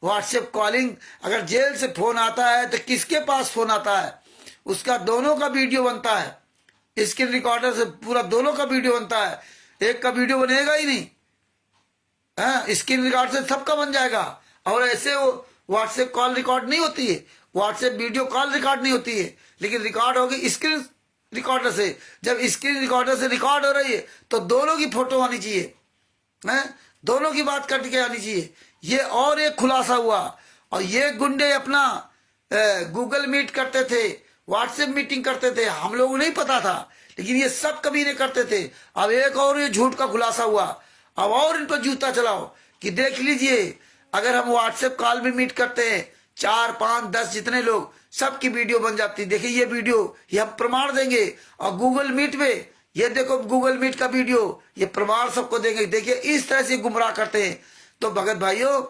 व्हाट्सएप कॉलिंग। अगर जेल से फोन आता है तो किसके पास फोन आता है, उसका दोनों का वीडियो बनता है। स्क्रीन रिकॉर्डर से पूरा दोनों का वीडियो बनता है, एक का वीडियो बनेगा ही नहीं। स्क्रीन रिकॉर्ड से सबका बन जाएगा। और ऐसे वो व्हाट्सएप कॉल रिकॉर्ड नहीं होती है, व्हाट्सएप वीडियो कॉल रिकॉर्ड नहीं होती है, लेकिन रिकॉर्ड होगी स्क्रीन रिकॉर्डर से। जब स्क्रीन रिकॉर्डर से रिकॉर्ड हो रही है तो दोनों की फोटो आनी चाहिए, दोनों की बात कट के आनी चाहिए। ये और एक खुलासा हुआ। और ये गुंडे अपना गूगल मीट करते थे, व्हाट्सएप मीटिंग करते थे, हम लोगों को नहीं पता था, लेकिन ये सब कभी नहीं करते थे। अब एक और ये झूठ का खुलासा हुआ। अब और इन पर जूता चलाओ कि देख लीजिए, अगर हम व्हाट्सएप कॉल में मीट करते हैं 4, 5, 10 जितने लोग, सबकी वीडियो बन जाती। देखिए ये वीडियो, ये हम प्रमाण देंगे। और गूगल मीट में ये देखो, गूगल मीट का वीडियो, ये प्रमाण सबको देंगे। देखिए इस तरह से गुमराह करते हैं। तो भगत भाइयों,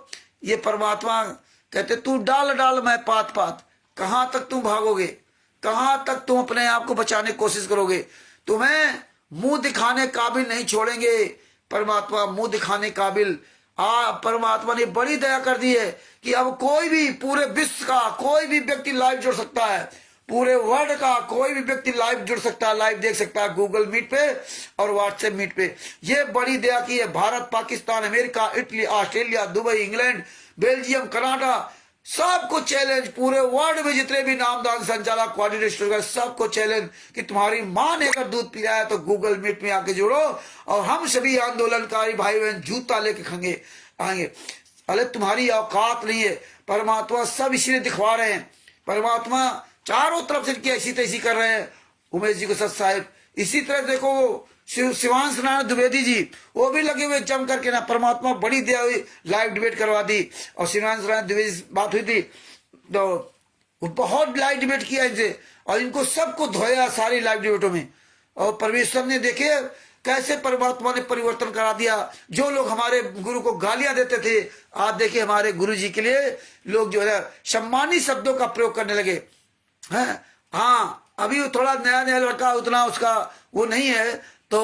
ये परमात्मा कहते तू डाल डाल मैं पात पात, कहां तक तुम भागोगे, कहां तक तुम अपने आप को बचाने की कोशिश करोगे। तुम्हें मुंह दिखाने काबिल नहीं छोड़ेंगे। परमात्मा मुंह दिखाने काबिल। परमात्मा ने बड़ी दया कर दी है कि अब कोई भी पूरे विश्व का कोई भी व्यक्ति लाइव जुड़ सकता है, पूरे वर्ल्ड का कोई भी व्यक्ति लाइव जुड़ सकता है, लाइव देख सकता है गूगल मीट पे और व्हाट्सएप मीट पे। ये बड़ी दया की है। Bharat, Pakistan, America, Italy, Australia, Dubai, England, Belgium, Canada, सबको चैलेंज। पूरे वर्ल्ड में जितने भी नामदान संचालक, कोऑर्डिनेटर, सबको चैलेंज कि तुम्हारी मां ने अगर दूध पिया है तो गूगल मीट में आके जुड़ो और हम सभी आंदोलनकारी भाई बहन जूता लेके खंगे आएंगे। अरे तुम्हारी औकात नहीं है। परमात्मा सब इसलिए दिखवा रहे हैं। परमात्मा चारों तरफ से इनकी ऐसी तैसी कर रहे हैं। उमेश जी को सत साहिब, इसी तरह देखो वो शिवांश नारायण द्विवेदी जी, वो भी लगे हुए जम करके ना। परमात्मा बड़ी दया हुई, लाइव डिबेट करवा दी। और शिवांश नारायण द्विवेदी से बात हुई थी तो वो बहुत लाइव डिबेट किया इनसे और इनको सबको धोया सारी लाइव डिबेटों में। और परमेश्वर ने देखे कैसे परमात्मा ने परिवर्तन करा दिया। जो लोग हमारे गुरु को गालियां देते थे, आज देखिए हमारे गुरु जी के लिए लोग जो है सम्मानी शब्दों का प्रयोग करने लगे हैं। हाँ, अभी थोड़ा नया नया लड़का, उतना उसका वो नहीं है तो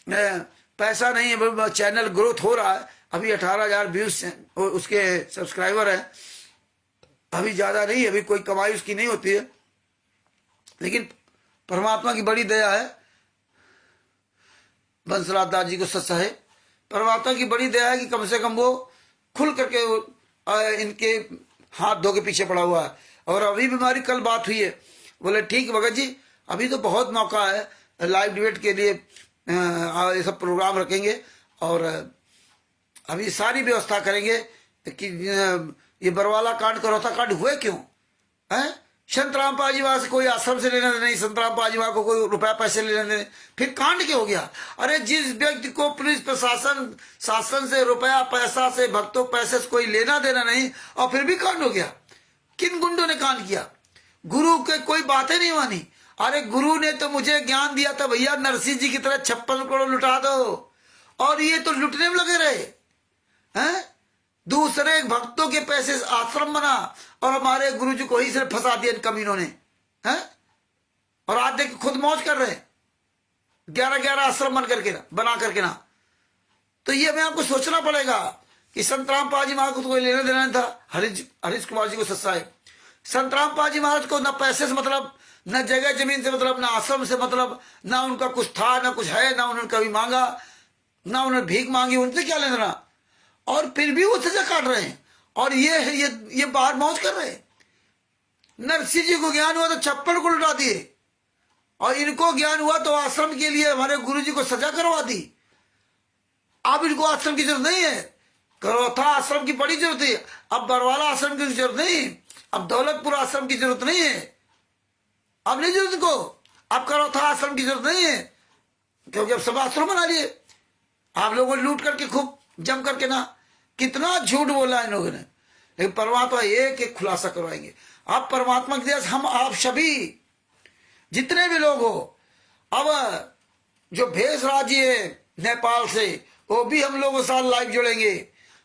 पैसा नहीं है, चैनल ग्रोथ हो रहा है। अभी 18,000 व्यूज उसके सब्सक्राइबर है, अभी ज्यादा नहीं, अभी कोई कमाई उसकी नहीं होती है, लेकिन परमात्मा की बड़ी दया है। बंसराज दास जी को सत्सा है। परमात्मा की बड़ी दया है कि कम से कम वो खुल करके इनके हाथ धो के पीछे पड़ा हुआ है। और अभी भी हमारी कल बात हुई है, बोले ठीक भगत जी अभी तो बहुत मौका है, लाइव डिबेट के लिए ये सब प्रोग्राम रखेंगे और अभी सारी व्यवस्था करेंगे कि ये बरवाला कांड करौता कांड हुए क्यों है। संत रामपाल जी वहां से कोई आश्रम से लेना नहीं, संत रामपाल जी वहां को कोई रुपया पैसे लेने देने, फिर कांड क्यों हो गया। अरे जिस व्यक्ति को पुलिस प्रशासन शासन से रुपया पैसा से भक्तों पैसे से कोई लेना देना नहीं और फिर भी कांड हो गया। किन गुंडों ने कांड किया। गुरु के कोई बातें नहीं मानी। अरे गुरु ने तो मुझे ज्ञान दिया था भैया नरसिंह जी की तरह 56 करोड़ लुटा दो, और ये तो लुटने में लगे रहे हैं। दूसरे भक्तों के पैसे से आश्रम बना और हमारे गुरु जी को ही सिर्फ फंसा दिया इन कमीनों ने हैं। और आज देख खुद मौज कर रहे 11-11 आश्रम बना करके ना। तो ये हमें आपको सोचना पड़ेगा कि संत रामपाल जी महाराज को तो कोई लेना देना नहीं था। हरीश कुमार जी को सच्चा है। संत रामपाल जी महाराज को न पैसे से मतलब, न जगह जमीन से मतलब, न आश्रम से मतलब, न उनका कुछ था न कुछ है, न उन्होंने कभी मांगा, न उन्होंने भीख मांगी, उनसे क्या लेना। और फिर भी वो सजा काट रहे हैं और ये बाहर मौज कर रहे हैं। नरसिंह जी को ज्ञान हुआ तो 56 को लुटा दिए, और इनको ज्ञान हुआ तो आश्रम के लिए हमारे गुरु जी को सजा करवा दी। अब इनको आश्रम की जरूरत नहीं है, करौथा आश्रम की बड़ी जरूरत है। अब बरवाला आश्रम की जरूरत नहीं, अब दौलतपुर आश्रम की जरूरत नहीं है, अब नहीं जरूरत को। अब करौथा आश्रम की जरूरत नहीं है क्योंकि अब सब आश्रम बना लिए। आप लोगों ने लूट करके खूब जम करके ना, कितना झूठ बोला इन लोगों ने। लेकिन परमात्मा एक एक खुलासा करवाएंगे। आप परमात्मा के देश हम आप सभी जितने भी लोग हो, अब जो भेष राज्य है नेपाल से वो भी हम लोगों के साथ लाइव जुड़ेंगे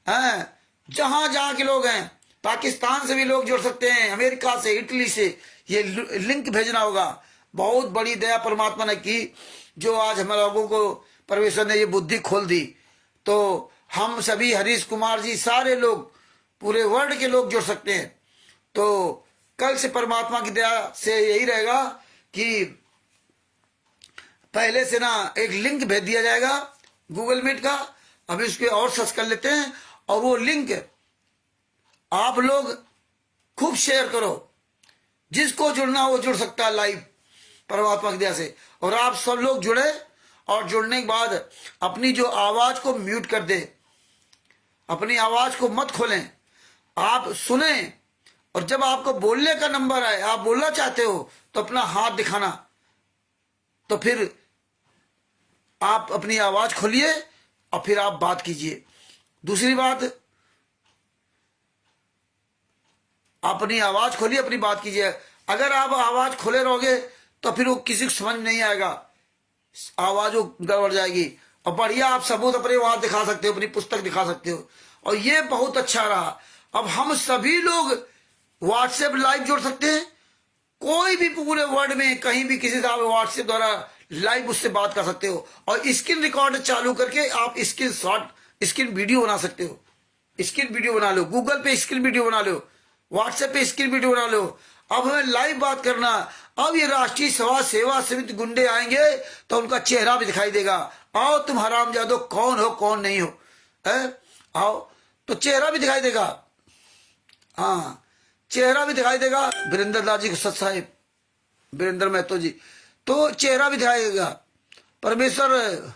हैं। जहां जहां के लोग हैं, पाकिस्तान से भी लोग जुड़ सकते हैं, अमेरिका से, इटली से, ये लिंक भेजना होगा। बहुत बड़ी दया परमात्मा ने की जो आज हम लोगों को परमेश्वर ने ये बुद्धि खोल दी। तो हम सभी हरीश कुमार जी सारे लोग पूरे वर्ल्ड के लोग जुड़ सकते हैं। तो कल से परमात्मा की दया से यही रहेगा कि पहले से ना एक लिंक भेज दिया जाएगा गूगल मीट का। अभी उसके और सर्च कर लेते हैं और वो लिंक आप लोग खूब शेयर करो। जिसको जुड़ना हो वो जुड़ सकता है लाइव परमात्मा की दया से। और आप सब लोग जुड़े और जुड़ने के बाद अपनी जो आवाज को म्यूट कर दे, अपनी आवाज को मत खोलें, आप सुने। और जब आपको बोलने का नंबर आए, आप बोलना चाहते हो तो अपना हाथ दिखाना, तो फिर आप अपनी आवाज खोलिए और फिर आप बात कीजिए। दूसरी बात, अपनी आवाज खोलिए, अपनी बात कीजिए। अगर आप आवाज खोले रहोगे तो फिर वो किसी को समझ नहीं आएगा, आवाज वो गड़बड़ जाएगी। और बढ़िया आप सबूत अपने वहां दिखा सकते हो, अपनी पुस्तक दिखा सकते हो, और ये बहुत अच्छा रहा। अब हम सभी लोग व्हाट्सएप लाइव जोड़ सकते हैं। कोई भी पूरे वर्ल्ड में कहीं भी किसी से आप व्हाट्सएप द्वारा लाइव उससे बात कर सकते हो। और स्क्रीन रिकॉर्ड चालू करके आप स्क्रीन शॉट, स्क्रीन वीडियो बना सकते हो। स्क्रीन वीडियो बना लो, गूगल पे स्क्रीन वीडियो बना लो, व्हाट्सएप पे स्क्रीन वीडियो बना लो। अब हमें लाइव बात करना। अब ये राष्ट्रीय समाज सेवा समिति गुंडे आएंगे तो उनका चेहरा भी दिखाई देगा। आओ तुम हरामजादो, कौन हो कौन नहीं हो, आओ, तो चेहरा भी दिखाई देगा। हाँ, चेहरा भी दिखाई देगा। वीरेंद्र दास जी को सत साहिब, वीरेंद्र महतो जी, तो चेहरा भी दिखाई देगा। परमेश्वर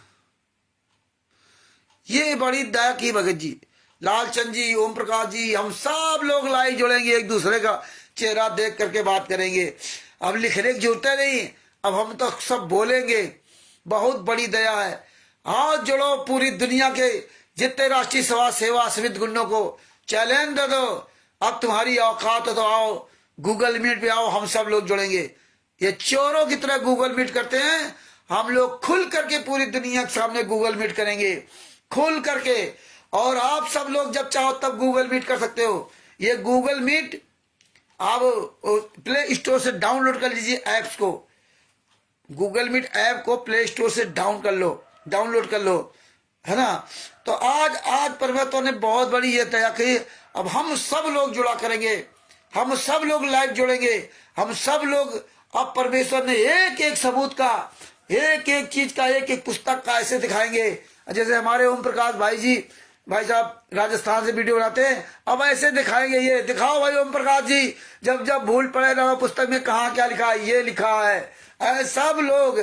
ये बड़ी दया की भगत जी, लालचंद जी, ओम प्रकाश जी, हम सब लोग लाइव जुड़ेंगे, एक दूसरे का चेहरा देख करके बात करेंगे। अब लिखने की जरूरत नहीं, अब हम तो सब बोलेंगे। बहुत बड़ी दया है। हाथ जोड़ो पूरी दुनिया के जितने राष्ट्रीय समाज सेवा समिति गुंडों को चैलेंज दे दो। अब तुम्हारी औकात हो तो आओ गूगल मीट पे आओ, हम सब लोग जुड़ेंगे। ये चोरों की तरह गूगल मीट करते हैं, हम लोग खुल करके पूरी दुनिया के सामने गूगल मीट करेंगे, खुल करके। और आप सब लोग जब चाहो तब गूगल मीट कर सकते हो। ये गूगल मीट आप प्ले स्टोर से डाउनलोड कर लीजिए ऐप्स को, गूगल मीट ऐप को प्ले स्टोर से डाउनलोड कर लो, है ना। तो आज परमात्मा ने बहुत बड़ी ये तय की। अब हम सब लोग जुड़ा करेंगे, हम सब लोग लाइव जुड़ेंगे, हम सब लोग। अब परमेश्वर ने एक एक सबूत का, एक एक चीज का, एक एक पुस्तक का ऐसे दिखाएंगे, जैसे हमारे ओम प्रकाश भाई जी, भाई साहब राजस्थान से वीडियो बनाते हैं, अब ऐसे दिखाएंगे, ये दिखाओ भाई ओम प्रकाश जी, जब जब भूल पड़े ना पुस्तक में कहाँ क्या लिखा है, ये लिखा है। सब लोग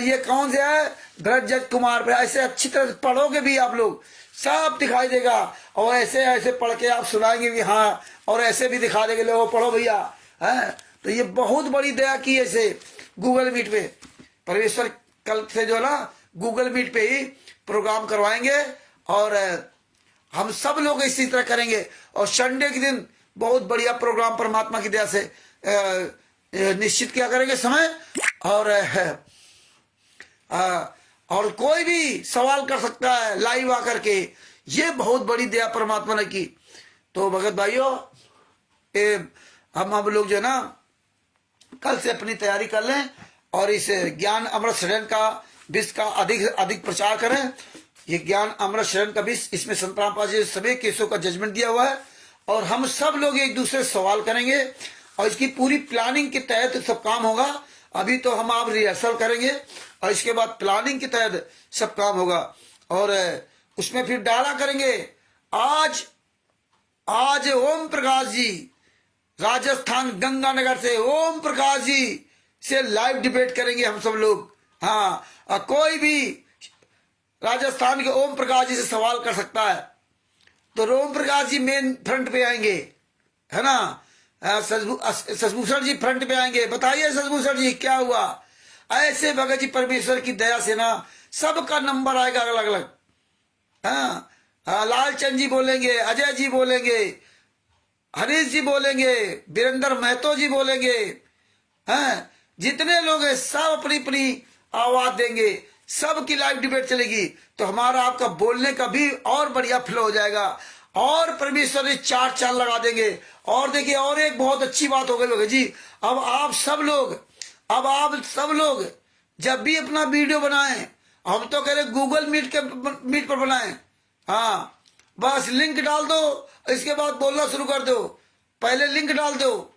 ये कौन से है, ब्रजत कुमार पे, ऐसे अच्छी तरह से पढ़ोगे भी आप लोग, सब दिखाई देगा। और ऐसे ऐसे पढ़ के आप सुनाएंगे भी, हाँ, और ऐसे भी दिखा देंगे, लोगों पढ़ो भैया है। तो ये बहुत बड़ी दया की ऐसे गूगल मीट पे परमेश्वर कल से जो है ना गूगल मीट पे ही प्रोग्राम करवाएंगे, और हम सब लोग इसी तरह करेंगे। और संडे के दिन बहुत बढ़िया प्रोग्राम परमात्मा की दया से निश्चित किया करेंगे समय, और कोई भी सवाल कर सकता है लाइव आकर के, ये बहुत बड़ी दया परमात्मा ने की। तो भगत भाइयों, हम लोग जो है ना कल से अपनी तैयारी कर लें, और इस ज्ञान अमृत शरण का विश्व का अधिक अधिक प्रचार करें। ये ज्ञान अमृत शरण का विश्व, इसमें संत रामपाल जी सभी केसों का जजमेंट दिया हुआ है, और हम सब लोग एक दूसरे से सवाल करेंगे, और इसकी पूरी प्लानिंग के तहत सब काम होगा। अभी तो हम आप रिहर्सल करेंगे, और इसके बाद प्लानिंग के तहत सब काम होगा, और उसमें फिर डाला करेंगे। आज ओम प्रकाश जी राजस्थान गंगानगर से, ओम प्रकाश जी से लाइव डिबेट करेंगे हम सब लोग। हाँ, और कोई भी राजस्थान के ओम प्रकाश जी से सवाल कर सकता है, तो ओम प्रकाश जी मेन फ्रंट पे आएंगे, है ना। शशभूषण जी फ्रंट पे आएंगे, बताइए शशभूषण जी क्या हुआ। ऐसे भगत जी परमेश्वर की दया से ना सबका नंबर आएगा अलग अलग। हाँ, लालचंद जी बोलेंगे, अजय जी बोलेंगे, हरीश जी बोलेंगे, वीरेंद्र महतो जी बोलेंगे, हैं, जितने लोग हैं सब अपनी अपनी आवाज देंगे, सबकी लाइव डिबेट चलेगी। तो हमारा आपका बोलने का भी और बढ़िया फ्लो हो जाएगा, और परमेश्वर ने चार चांद लगा देंगे। और देखिए, और एक बहुत अच्छी बात हो गई भगत जी, अब आप सब लोग जब भी अपना वीडियो बनाएं, हम तो कह रहे गूगल मीट पर बनाएं। हाँ, बस लिंक डाल दो, इसके बाद बोलना शुरू कर दो, पहले लिंक डाल दो।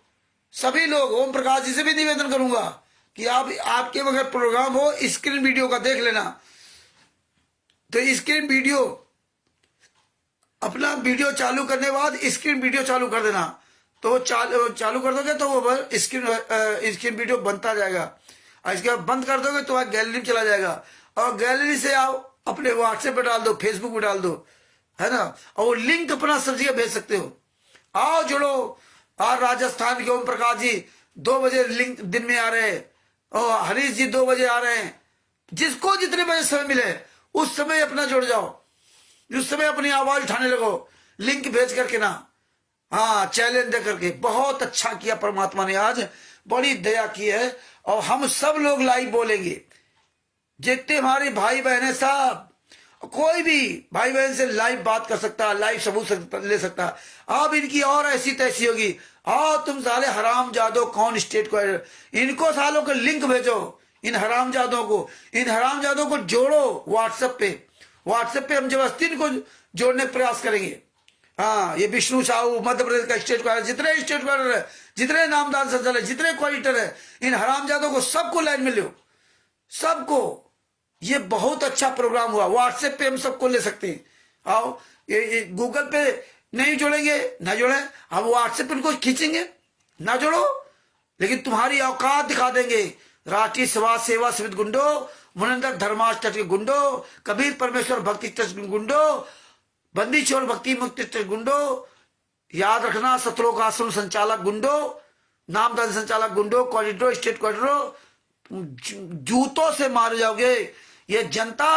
सभी लोग, ओम प्रकाश जी से भी निवेदन करूंगा कि आपके अगर प्रोग्राम हो स्क्रीन वीडियो का देख लेना, तो स्क्रीन वीडियो, अपना वीडियो चालू करने के बाद स्क्रीन वीडियो चालू कर देना, तो चालू कर दोगे तो वो स्क्रीन वीडियो बनता जाएगा, और इसके बाद बंद कर दोगे तो गैलरी में चला जाएगा, और गैलरी से आप अपने व्हाट्सएप पे डाल दो, फेसबुक पे डाल दो, है ना, और वो लिंक अपना सर्जिया भेज सकते हो। आओ जुड़ो। और राजस्थान के ओम प्रकाश जी 2 बजे लिंक दिन में आ रहे हैं, और हरीश जी 2 बजे आ रहे हैं। जिसको जितने बजे समय मिले उस समय अपना जुड़ जाओ, उस समय अपनी आवाज उठाने लगो, लिंक भेज करके ना। हाँ, चैलेंज दे करके बहुत अच्छा किया परमात्मा ने, आज बड़ी दया की है। और हम सब लोग लाइव बोलेंगे, जितने हमारे भाई बहन है सब, कोई भी भाई बहन से लाइव बात कर सकता है, लाइव सबूत ले सकता है। अब इनकी और ऐसी तैसी होगी, आओ तुम साले हराम जादो, कौन स्टेट को, इनको सालों को लिंक भेजो, इन हराम जादों को जोड़ो व्हाट्सएप पे हम जबरदस्ती इनको जोड़ने का प्रयास करेंगे। हाँ, ये विष्णु साहू मध्य प्रदेश का स्टेट क्वार्टर, जितने स्टेट क्वार्टर है, जितने नामदार संचालक, जितने क्वालिटर है, इन हराम जादों को सबको लाइन में लो, सबको। ये बहुत अच्छा प्रोग्राम हुआ, व्हाट्सएप पे हम सबको ले सकते हैं। आओ, ये गूगल पे नहीं जोड़ेंगे ना जोड़े, हम व्हाट्सएप पे इनको खींचेंगे, ना जोड़ो, लेकिन तुम्हारी औकात दिखा देंगे। राष्ट्रीय समाज सेवा समिति गुंडो, मुनिंदर धर्माष्ट के गुंडो, कबीर परमेश्वर भक्ति ट्रस्ट गुंडो, बंदी छोड़ भक्ति मुक्ति ट्रस्ट गुंडो, याद रखना सतलोक आश्रम संचालक गुंडो, नामदान संचालक गुंडो, कॉरिडोर स्टेट कॉरिडोर, जूतों से मारे जाओगे। ये जनता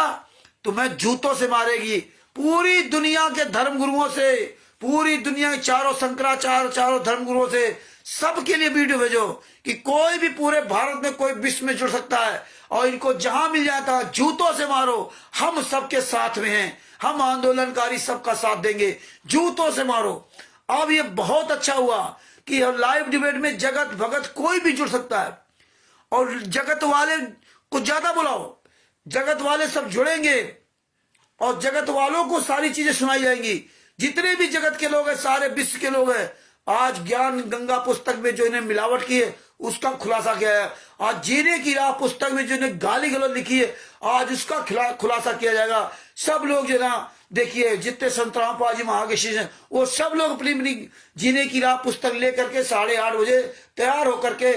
तुम्हें जूतों से मारेगी। पूरी दुनिया के धर्म गुरुओं से, पूरी दुनिया के चारों शंकराचार्य, चारों धर्म गुरुओं से, सबके लिए वीडियो भेजो कि कोई भी पूरे भारत में, कोई विश्व में जुड़ सकता है, और इनको जहां मिल जाता है जूतों से मारो। हम सबके साथ में हैं, हम आंदोलनकारी सबका साथ देंगे, जूतों से मारो। अब ये बहुत अच्छा हुआ कि लाइव डिबेट में जगत भगत कोई भी जुड़ सकता है, और जगत वाले को ज्यादा बुलाओ, जगत वाले सब जुड़ेंगे, और जगत वालों को सारी चीजें सुनाई जाएंगी। जितने भी जगत के लोग हैं, सारे विश्व के लोग हैं, आज ज्ञान गंगा पुस्तक में जो इन्हें मिलावट की है उसका खुलासा किया है। आज जीने की राह पुस्तक में जिन्हें गाली गलौज लिखी है, आज उसका खुलासा किया जाएगा। सब लोग जो ना देखिए, जितने संतराम पाजी महागेशी हैं, वो सब लोग अपनी अपनी जीने की राह पुस्तक लेकर के 8:30 बजे तैयार होकर के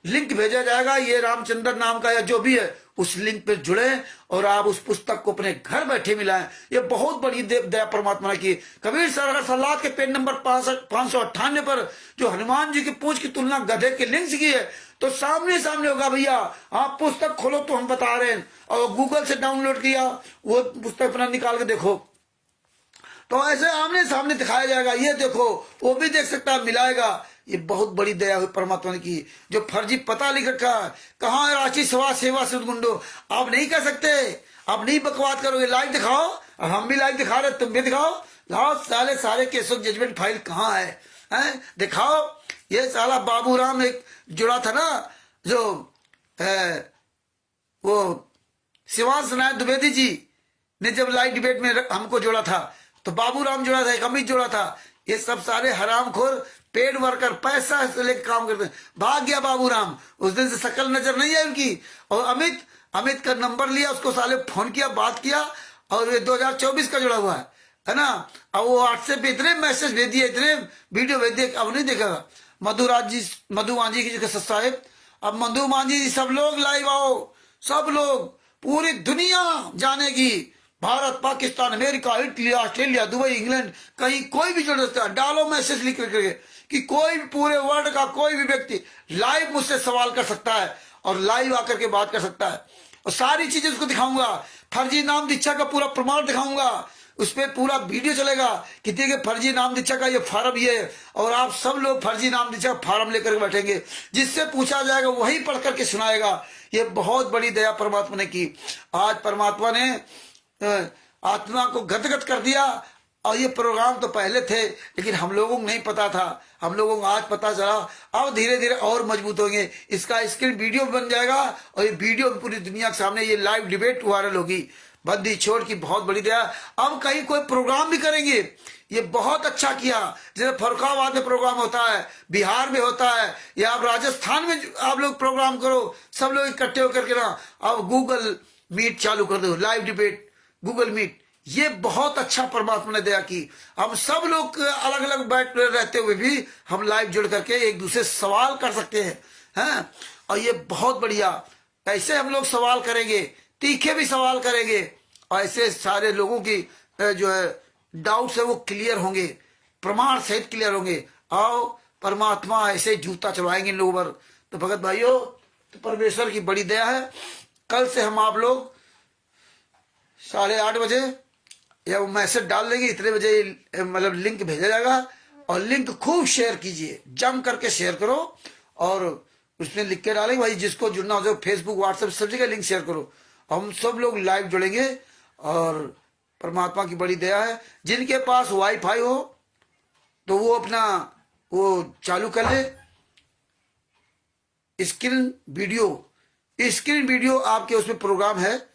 लिंक भेजा जाएगा। ये रामचंद्र नाम का या जो भी है, उस लिंक पे जुड़े और आप उस पुस्तक को अपने घर बैठे मिलाएं। ये बहुत बड़ी दया परमात्मा ने की। कबीर सरकार सलात के पेज नंबर 598 पर जो हनुमान जी की पूंछ की तुलना गधे के लिंक से की है, तो सामने सामने होगा भैया। आप पुस्तक खोलो तो हम बता रहे हैं, और गूगल से डाउनलोड किया वो पुस्तक अपना निकाल के देखो, तो ऐसे आमने सामने दिखाया जाएगा। ये देखो, वो भी देख सकता है, मिलाएगा। ये बहुत बड़ी दया हुई परमात्मा ने की। जो फर्जी पता लिख रखा है, कहाँ है रांची सवा सेवा से गुंडो, आप नहीं कर सकते, आप नहीं बकवास करोगे। लाइव दिखाओ, और हम भी लाइव दिखा रहे, तुम भी दिखाओ। लाओ सारे केसों की जजमेंट फाइल कहाँ है दिखाओ। ये साला बाबूराम एक जुड़ा था ना, जो वो शिवांश नायक द्विवेदी जी ने जब लाइव डिबेट में हमको जोड़ा था, तो बाबूराम जोड़ा था, एक अमित जोड़ा था। ये सब सारे हरामखोर पेड वर्कर, पैसा लेकर काम करते हैं। भाग गया बाबूराम, उस दिन से शकल नजर नहीं है उनकी। और अमित का नंबर लिया, उसको साले फोन किया, बात किया, और ये 2024 का जुड़ा हुआ है ना। अब वो व्हाट्सएप पे इतने मैसेज भेज दिए, इतने वीडियो भेज दिए, अब नहीं देखेगा। मधु मांझी की जगह साहेब, अब मधु मांझी जी, सब लोग लाइव आओ, सब लोग, पूरी दुनिया जानेगी। Bharat, Pakistan, America, Italy, Australia, Dubai, England, कहीं कोई भी जुड़ सकता है। डालो मैसेज लिख करके कि कोई भी पूरे वर्ल्ड का कोई भी व्यक्ति लाइव मुझसे सवाल कर सकता है और लाइव आकर के बात कर सकता है, और सारी चीजें उसको दिखाऊंगा। फर्जी नाम दीक्षा का पूरा प्रमाण दिखाऊंगा, उस पर पूरा वीडियो चलेगा कि देखिए फर्जी नाम दीक्षा का ये फार्म ये है, और आप सब लोग फर्जी नाम दीक्षा का फार्म लेकर बैठेंगे, जिससे पूछा जाएगा वही पढ़ करके सुनाएगा। ये बहुत बड़ी दया परमात्मा ने की। आज परमात्मा ने आत्मा को गदगद कर दिया। और ये प्रोग्राम तो पहले थे, लेकिन हम लोगों को नहीं पता था, हम लोगों को आज पता चला। अब धीरे धीरे और मजबूत होंगे। इसका स्क्रीन वीडियो बन जाएगा, और ये वीडियो पूरी दुनिया के सामने ये लाइव डिबेट वायरल होगी। बंदी छोड़ की बहुत बड़ी दया। अब कहीं कोई प्रोग्राम भी करेंगे, ये बहुत अच्छा किया। जैसे फरुखाबाद में प्रोग्राम होता है, बिहार में होता है, या आप राजस्थान में आप लोग प्रोग्राम करो, सब लोग इकट्ठे होकर के ना। अब गूगल मीट चालू कर दो, लाइव डिबेट गूगल मीट। ये बहुत अच्छा परमात्मा ने दया की। हम सब लोग अलग अलग बैठ रहते हुए भी हम लाइव जुड़ करके एक दूसरे से सवाल कर सकते हैं। और ये बहुत बढ़िया, ऐसे हम लोग सवाल करेंगे, तीखे भी सवाल करेंगे, और ऐसे सारे लोगों की जो है डाउट्स है वो क्लियर होंगे, प्रमाण सहित क्लियर होंगे। आओ, परमात्मा ऐसे ही जूता चलवाएंगे इन लोगों पर। तो भगत भाइयों, तो परमेश्वर की बड़ी दया है। कल से हम आप लोग 8:30 बजे या वो मैसेज डाल देंगे, इतने बजे मतलब लिंक भेजा जाएगा। और लिंक खूब शेयर कीजिए, जम करके शेयर करो, और उसमें लिख के डालेंगे भाई जिसको जुड़ना हो, फेसबुक, व्हाट्सएप, सब जगह लिंक शेयर करो। हम सब लोग लाइव जुड़ेंगे, और परमात्मा की बड़ी दया है। जिनके पास वाईफाई हो तो वो अपना वो चालू कर ले, स्क्रीन वीडियो आपके उसमें प्रोग्राम है,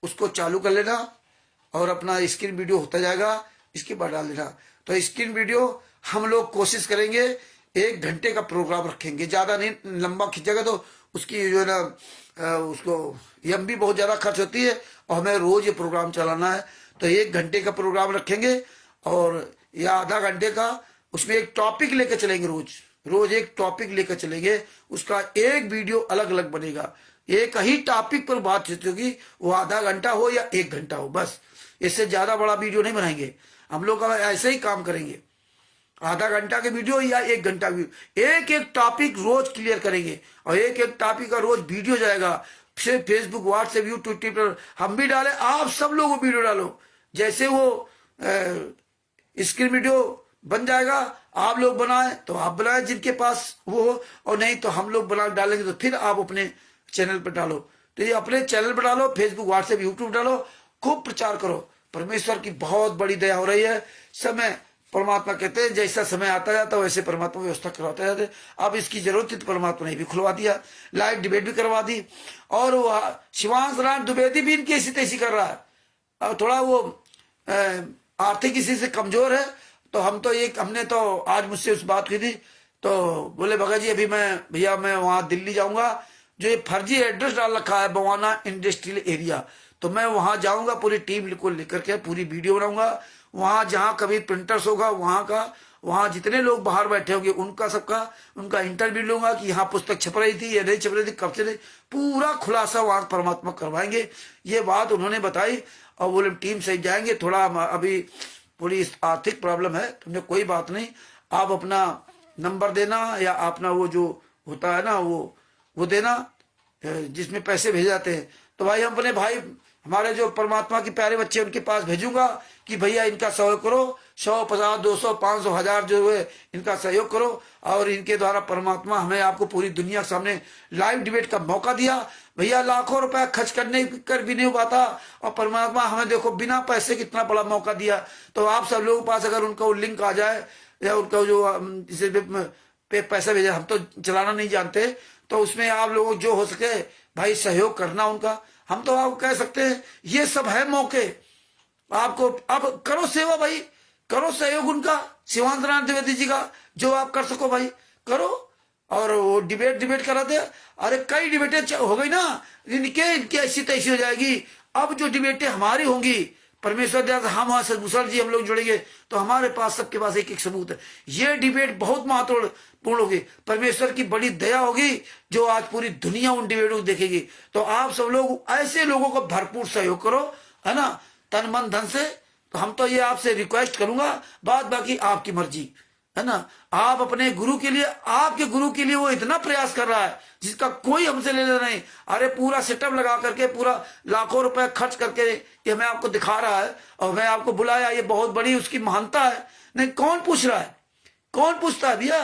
उसको चालू कर लेना, और अपना स्क्रीन वीडियो होता जाएगा, इसके बाद डाल देना। तो स्क्रीन वीडियो हम लोग कोशिश करेंगे 1 घंटे का प्रोग्राम रखेंगे, ज्यादा नहीं, लंबा खींचेगा तो उसकी जो है ना उसको एमबी बहुत ज्यादा खर्च होती है, और हमें रोज ये प्रोग्राम चलाना है। तो 1 घंटे का प्रोग्राम रखेंगे, और या आधा घंटे का, उसमें एक टॉपिक लेकर चलेंगे, रोज एक टॉपिक लेकर चलेंगे, उसका एक वीडियो अलग अलग बनेगा। एक ही टॉपिक पर बात होगी, वो आधा घंटा हो या 1 घंटा हो, बस। इससे ज्यादा बड़ा वीडियो नहीं बनाएंगे हम लोग, ऐसे ही काम करेंगे। आधा घंटा के वीडियो या 1 घंटा वीडियो, एक टॉपिक रोज क्लियर करेंगे, और एक टॉपिक का रोज वीडियो जाएगा। फिर फेसबुक, व्हाट्सएप, यूट्यूब, ट्विटर हम भी डालें, आप सब लोग वो वीडियो डालो। जैसे वो स्क्रीन वीडियो बन जाएगा, आप लोग बनाए तो आप बनाए जिनके पास वो हो, और नहीं तो हम लोग बना डालेंगे, तो फिर आप अपने चैनल पर डालो। तो ये अपने चैनल पर डालो, फेसबुक, व्हाट्सएप, यूट्यूब डालो, खूब प्रचार करो। परमेश्वर की बहुत बड़ी दया हो रही है। समय परमात्मा कहते हैं जैसा समय आता जाता वैसे परमात्मा व्यवस्था करवाते जाते। अब इसकी जरूरत थी तो परमात्मा ने भी खुलवा दिया, लाइव डिबेट भी करवा दी। और वो शिवांश नारायण द्विवेदी भी इनकी ऐसी तैसी कर रहा है। अब थोड़ा वो आर्थिक किसी से कमजोर है, तो हमने तो आज मुझसे उस बात की थी तो बोले भगत जी अभी भैया मैं वहां दिल्ली जाऊंगा, जो ये फर्जी एड्रेस डाल रखा है बवाना इंडस्ट्रियल एरिया, तो मैं वहां जाऊंगा, पूरी टीम को लेकर के पूरी वीडियो बनाऊंगा। वहां जहां कभी प्रिंटर्स होगा वहां का, वहां जितने लोग बाहर बैठे होंगे उनका सबका उनका इंटरव्यू लूंगा कि यहाँ पुस्तक छप रही थी या नहीं छप रही थी, कब से नहीं, पूरा खुलासा वहां परमात्मा करवाएंगे। ये बात उन्होंने बताई। और बोले टीम से जाएंगे, थोड़ा अभी पूरी आर्थिक प्रॉब्लम है, तुमने कोई बात नहीं, आप अपना नंबर देना या अपना वो जो होता है ना वो देना जिसमें पैसे भेजे जाते हैं। तो भाई हम अपने भाई हमारे जो परमात्मा के प्यारे बच्चे उनके पास भेजूंगा कि भैया इनका सहयोग करो, 100, 50, 200, 500, 1000 जो है इनका सहयोग करो। और इनके द्वारा परमात्मा हमें आपको पूरी दुनिया के सामने लाइव डिबेट का मौका दिया। भैया लाखों रुपए खर्च करने कर भी नहीं हो पाता, और परमात्मा हमें देखो बिना पैसे कितना बड़ा मौका दिया। तो आप सब लोगों के पास अगर उनका वो लिंक आ जाए या उनका जो जिसे पे पैसा भेजा, हम तो चलाना नहीं जानते, तो उसमें आप लोगों जो हो सके भाई सहयोग करना उनका। हम तो आपको कह सकते हैं ये सब है मौके आपको, अब करो सेवा भाई, करो सहयोग उनका, शिवानंद नारायण द्विवेदी जी का जो आप कर सको भाई करो। और वो डिबेट करा दे, अरे कई डिबेटें हो गई ना, इनकी ऐसी तैसी हो जाएगी। अब जो डिबेटें हमारी होंगी परमेश्वर दया से, हम मुसर जी हम लोग जुड़ेंगे तो हमारे पास सबके पास एक एक सबूत है। ये डिबेट बहुत महत्वपूर्ण होगी, परमेश्वर की बड़ी दया होगी जो आज पूरी दुनिया उन डिबेटों को देखेगी। तो आप सब लोग ऐसे लोगों को भरपूर सहयोग करो, है ना, तन मन धन से। तो हम तो ये आपसे रिक्वेस्ट करूंगा, बात बाकी आपकी मर्जी, है ना। आप अपने गुरु के लिए, आपके गुरु के लिए वो इतना प्रयास कर रहा है जिसका कोई हमसे लेना नहीं। अरे पूरा सेटअप लगा करके, पूरा लाखों रुपए खर्च करके ये हमें आपको दिखा रहा है और मैं आपको बुलाया, ये बहुत बड़ी उसकी महानता है। नहीं कौन पूछ रहा है, कौन पूछता है भैया,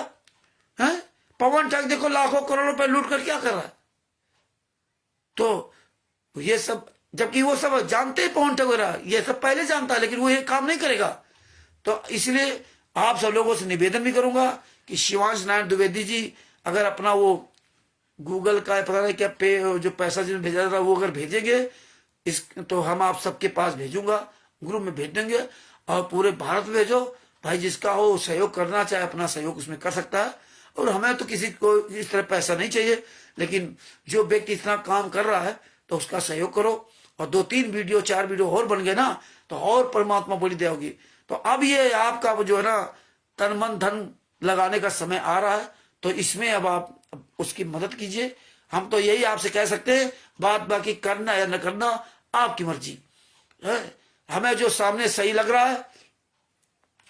है। पवन ठग देखो लाखों करोड़ रुपए लूट कर क्या कर रहा है। तो ये सब, जबकि वो सब जानते हैं पवन ठग वगैरह, ये सब पहले जानता है, लेकिन वो ये काम नहीं करेगा। तो इसलिए आप सब लोगों से निवेदन भी करूंगा कि शिवांश नारायण द्विवेदी जी अगर अपना वो गूगल का पता नहीं क्या पे जो पैसा जिन्हें भेजा था वो अगर भेजेंगे इस, तो हम आप सबके पास भेजूंगा, ग्रुप में भेज देंगे। और पूरे भारत में भेजो भाई, जिसका हो सहयोग करना चाहे अपना सहयोग उसमें कर सकता है। और हमें तो किसी को इस तरह पैसा नहीं चाहिए, लेकिन जो व्यक्ति इतना काम कर रहा है तो उसका सहयोग करो। और 2-3 वीडियो 4 वीडियो और बन गए ना तो और परमात्मा बड़ी दया होगी। तो अब ये आपका जो है ना तन मन धन लगाने का समय आ रहा है, तो इसमें अब आप उसकी मदद कीजिए। हम तो यही आपसे कह सकते हैं, बात बाकी करना या न करना आपकी मर्जी है। हमें जो सामने सही लग रहा है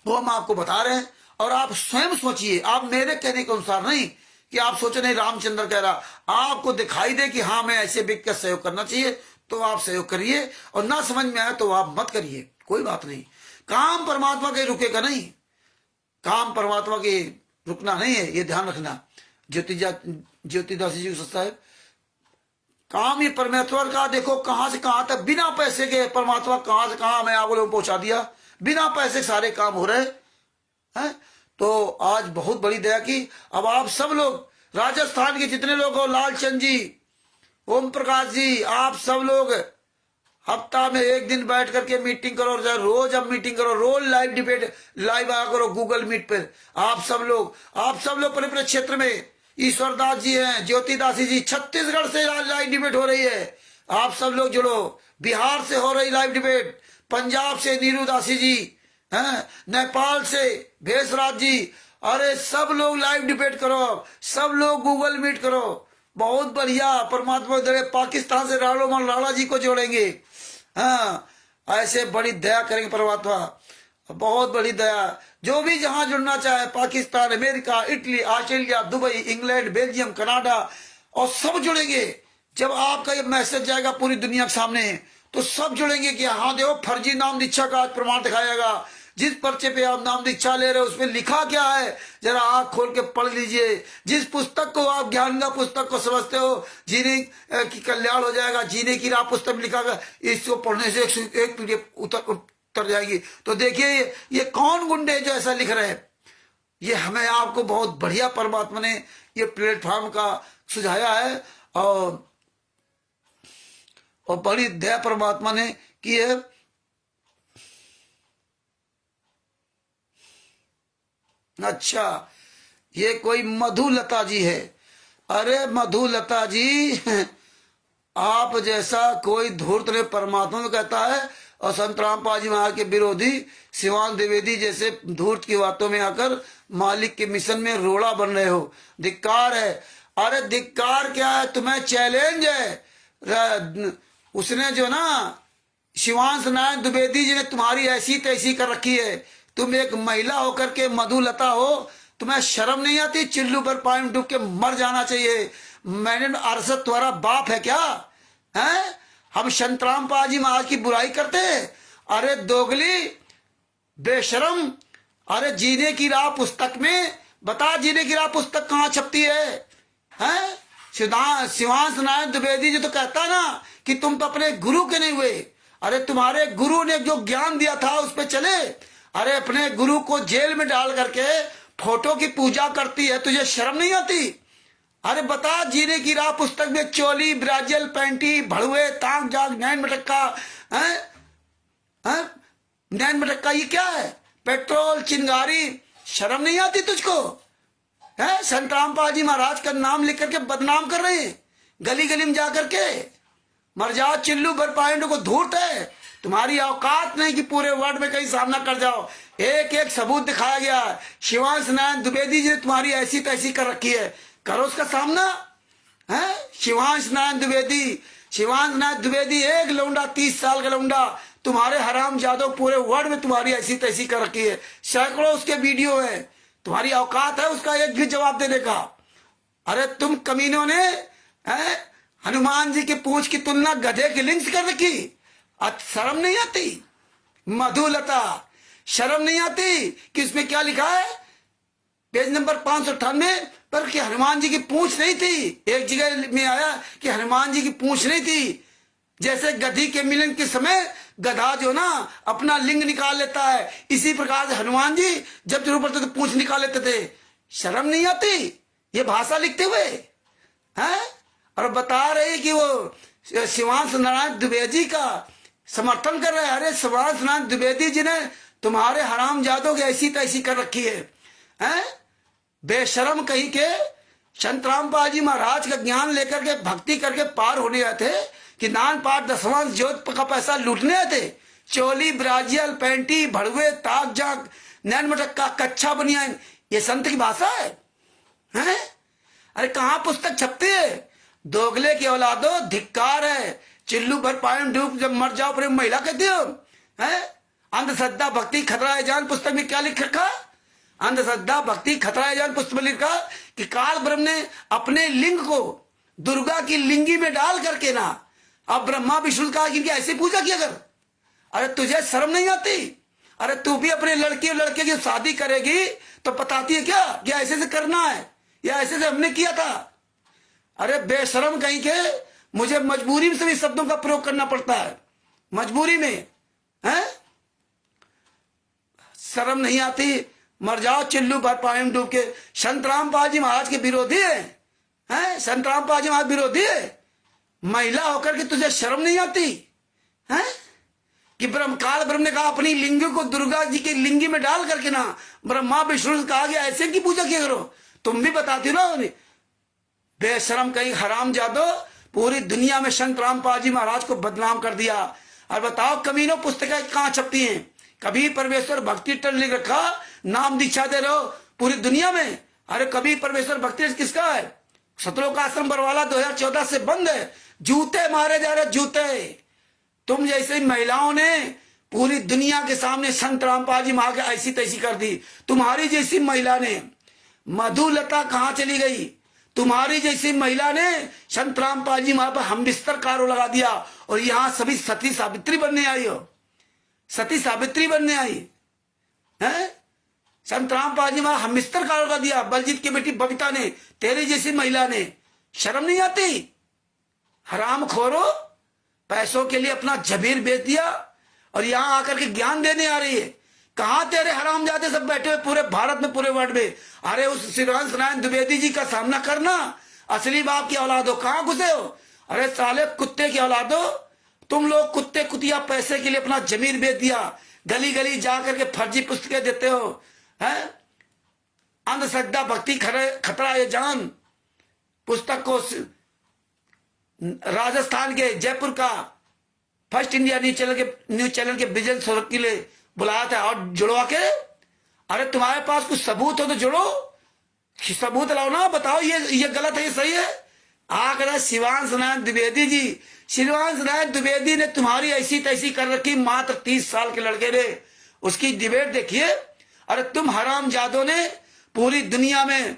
वो हम आपको बता रहे हैं, और आप स्वयं सोचिए, आप मेरे कहने के अनुसार नहीं कि आप सोचे नहीं रामचंद्र कह रहा, आपको दिखाई दे कि हाँ मैं ऐसे व्यक्ति का सहयोग करना चाहिए तो आप सहयोग करिए, और ना समझ में आए तो आप मत करिए, कोई बात नहीं। काम परमात्मा के रुकेगा नहीं, काम परमात्मा के रुकना नहीं है, ये ध्यान रखना। ज्योतिदास जी साहब, काम ये परमेश्वर का, देखो कहां से कहां तक बिना पैसे के परमात्मा कहां से कहां हमें आप लोगों को पहुंचा दिया, बिना पैसे सारे काम हो रहे हैं। तो आज बहुत बड़ी दया की। अब आप सब लोग राजस्थान के जितने लोग हो, लालचंद जी, ओम प्रकाश जी, आप सब लोग हफ्ता में एक दिन बैठ करके मीटिंग करो, रोज अब मीटिंग करो, रोज लाइव डिबेट लाइव आया करो गूगल मीट पे। आप सब लोग अपने अपने क्षेत्र में, ईश्वरदास जी हैं, ज्योतिदासी जी, छत्तीसगढ़ से लाइव डिबेट हो रही है, आप सब लोग जुड़ो। बिहार से हो रही लाइव डिबेट, पंजाब से नीरू दासी जी हैं, नेपाल से भेषराज जी, अरे सब लोग लाइव डिबेट करो, सब लोग गूगल मीट करो, बहुत बढ़िया। परमात्मा दे, पाकिस्तान से राणा जी को जोड़ेंगे। हाँ, ऐसे बड़ी दया करेंगे परमात्मा, बहुत बड़ी दया। जो भी जहां जुड़ना चाहे, Pakistan, America, Italy, Australia, Dubai, England, Belgium, Canada, और सब जुड़ेंगे। जब आपका ये मैसेज जाएगा पूरी दुनिया के सामने तो सब जुड़ेंगे कि हाँ देखो फर्जी नाम दीक्षा का आज प्रमाण दिखाएगा। जिस पर्चे पे आप नाम दीक्षा ले रहे हो उसमें लिखा क्या है, जरा आंख खोल के पढ़ लीजिए। जिस पुस्तक को आप ज्ञान का पुस्तक को समझते हो, जीने की कल्याण हो जाएगा, जीने की राह पुस्तक में लिखा गया, इसको पढ़ने से एक पीडीएफ उतर जाएगी। तो देखिए ये कौन गुंडे जो ऐसा लिख रहे हैं, ये हमें आपको बहुत बढ़िया परमात्मा ने ये प्लेटफॉर्म का सुझाया है, और बड़ी दया परमात्मा ने की है। अच्छा, ये कोई मधुलता जी है। अरे मधुलता जी, आप जैसा कोई धूर्त ने परमात्मा में कहता है, और संत रामपाल जी महाराज के विरोधी शिवान द्विवेदी जैसे धूर्त की बातों में आकर मालिक के मिशन में रोड़ा बन रहे हो। धिक्कार है। अरे धिक्कार क्या है, तुम्हें चैलेंज है। उसने जो ना शिवांश नारायण द्विवेदी जी ने तुम्हारी ऐसी तैसी कर रखी है। तुम एक महिला होकर के मधुलता हो, तुम्हें शर्म नहीं आती? चिल्लू पर पानी डूब के मर जाना चाहिए। मैंने अरसद तुम्हारा बाप है क्या? हैं? हम संत रामपाल जी महाराज की बुराई करते हैं? अरे दोगली, बेशरम। अरे जीने की राह पुस्तक में बता, जीने की राह पुस्तक कहाँ छपती है? हैं? शिवांश नारायण द्विवेदी जी तो कहता ना कि तुम तो अपने गुरु के नहीं हुए। अरे तुम्हारे गुरु ने जो ज्ञान दिया था उस पे चले। अरे अपने गुरु को जेल में डाल करके फोटो की पूजा करती है, तुझे शर्म नहीं आती? अरे बता, जीने की राह पुस्तक में चोली, ब्राजल, पैंटी, भड़ुए, ताक जाग, नैन मटक्का, नैन मटक्का, ये क्या है? पेट्रोल, चिंगारी, शर्म नहीं आती तुझको? है संत रामपाल जी महाराज का नाम लिख करके बदनाम कर रहे हैं गली गली में जाकर के। मर जाओ चिल्लू भर पाएंडो को धूर्त है। तुम्हारी औकात नहीं कि पूरे वर्ल्ड में कहीं सामना कर जाओ। एक एक सबूत दिखाया गया। शिवांश नारायण द्विवेदी जी ने तुम्हारी ऐसी तैसी कर रखी है, करो उसका सामना। है शिवांश नारायण द्विवेदी एक लौंडा, 30 साल का लौंडा, तुम्हारे हराम जादव पूरे वर्ल्ड में तुम्हारी ऐसी तैसी कर रखी है। सैकड़ों उसके वीडियो है। तुम्हारी औकात है उसका एक भी जवाब देने का? अरे तुम कमीनों ने हनुमान जी की पूंछ की तुलना गधे की लिंग से कर रखी। शर्म नहीं आती? मधुलता, शर्म नहीं आती कि इसमें क्या लिखा है पेज नंबर 598 पर कि हनुमान जी की पूंछ नहीं थी। एक जगह में आया कि हनुमान जी की पूंछ नहीं थी। जैसे गधी के मिलन के समय गधा जो ना अपना लिंग निकाल लेता है, इसी प्रकार से हनुमान जी जब जरूरत पड़ती तो पूंछ निकाल लेते थे। शर्म नहीं आती ये भाषा लिखते हुए? हैं? और बता रहे कि वो शिवांश नारायण द्विवेदी का समर्थन कर रहे हैं। अरे शिवांश नारायण द्विवेदी जी ने तुम्हारे हराम जादों की ऐसी तैसी कर रखी है। हैं? बेशरम कहीं के। संत रामपाल जी महाराज का ज्ञान लेकर के भक्ति करके पार होने आए थे कि नान पाठ दसवां जोत का पैसा लूटने आए थे। चोली, ब्राजियल, पैंटी, भड़ुए, ताक जाक, नैन मटक्का, कच्चा बनियान, ये संत की भाषा है? हैं? अरे कहाँ पुस्तक छपती है? दोगले की औलादो, धिक्कार है। चिल्लू भर पानी डूब जब मर जाओ प्रेम महिला कहती हो? हैं? अंधश्रद्धा भक्ति खतरा है जान पुस्तक में क्या लिख रखा? अंधश्रद्धा भक्ति खतरा है जान पुस्तक में लिखा कि काल ब्रह्म ने अपने लिंग को दुर्गा की लिंगी में डाल करके ना अब ब्रह्मा विष्णु का इनकी ऐसी पूजा किया कर। अरे तुझे शर्म नहीं आती? अरे तू भी अपने लड़की और लड़के की शादी करेगी तो बताती है क्या कि ऐसे से करना है या ऐसे से हमने किया था? अरे बेशरम कहीं के, मुझे मजबूरी से भी शब्दों का प्रयोग करना पड़ता है, मजबूरी में। हैं? शर्म नहीं आती? मर जाओ चिल्लू भर पानी में डूब के। संत रामपाल जी महाराज के विरोधी है? संत रामपाल जी महाराज विरोधी है? महिला होकर के तुझे शर्म नहीं आती? हैं? कि ब्रह्म ने कहा अपनी लिंग को दुर्गा जी की लिंगी में डाल करके ना ब्रह्मा विष्णु से कहा गया ऐसे की पूजा किया करो। तुम भी बताती ना। बेशरम कहीं हराम जादो, पूरी दुनिया में संत रामपाल जी महाराज को बदनाम कर दिया। और बताओ कमीनों पुस्तकें कहाँ छपती हैं? कभी परमेश्वर भक्ति ट्रस्ट लिख रखा, नाम दीक्षा दे रहे हो पूरी दुनिया में। अरे कभी परमेश्वर भक्ति ट्रस्ट किसका है? सतलोक आश्रम बरवाला 2014 से बंद है। जूते मारे जा रहे, जूते। तुम जैसे महिलाओं ने पूरी दुनिया के सामने संत रामपाल जी महाराज ऐसी तैसी कर दी। तुम्हारी जैसी महिला ने, मधुलता कहाँ चली गई? तुम्हारी जैसी महिला ने संत रामपाल जी महाराज पर हम बिस्तर कारो लगा दिया और यहां सभी सती सावित्री बनने आई हो। सती सावित्री बनने आई है? संत रामपाल जी महाराज हम बिस्तर कारो लगा दिया। बलजीत की बेटी बबीता ने, तेरी जैसी महिला ने। शर्म नहीं आती? हराम खोरो, पैसों के लिए अपना जबीर बेच दिया और यहां आकर के ज्ञान देने आ रही है। कहां तेरे हराम जाते सब बैठे हुए पूरे भारत में, पूरे वर्ल्ड में। अरे उस शिवांश नारायण द्विवेदी जी का सामना करना। असली बाप की औलादो, कहां घुसे हो? अरे साले कुत्ते की औलादो, तुम लोग कुत्ते कुतिया पैसे के लिए अपना जमीर बेच दिया। गली गली जाकर के फर्जी पुस्तकें देते हो। हैं? अंधश्रद्धा भक्ति खतरा ये जान पुस्तक को राजस्थान के जयपुर का फर्स्ट इंडिया न्यूज चैनल के विजन स्वरूप के लिए बुलाया था और जुड़वा के, अरे तुम्हारे पास कुछ सबूत हो तो जुड़ो, सबूत लाओ ना, बताओ ये गलत है ये सही है। आकर शिवांश नायक द्विवेदी जी, शिवांश नायक द्विवेदी ने तुम्हारी ऐसी तैसी कर रखी, मात्र 30 साल के लड़के ने, उसकी डिबेट देखिए। अरे तुम हरामजादों ने पूरी दुनिया में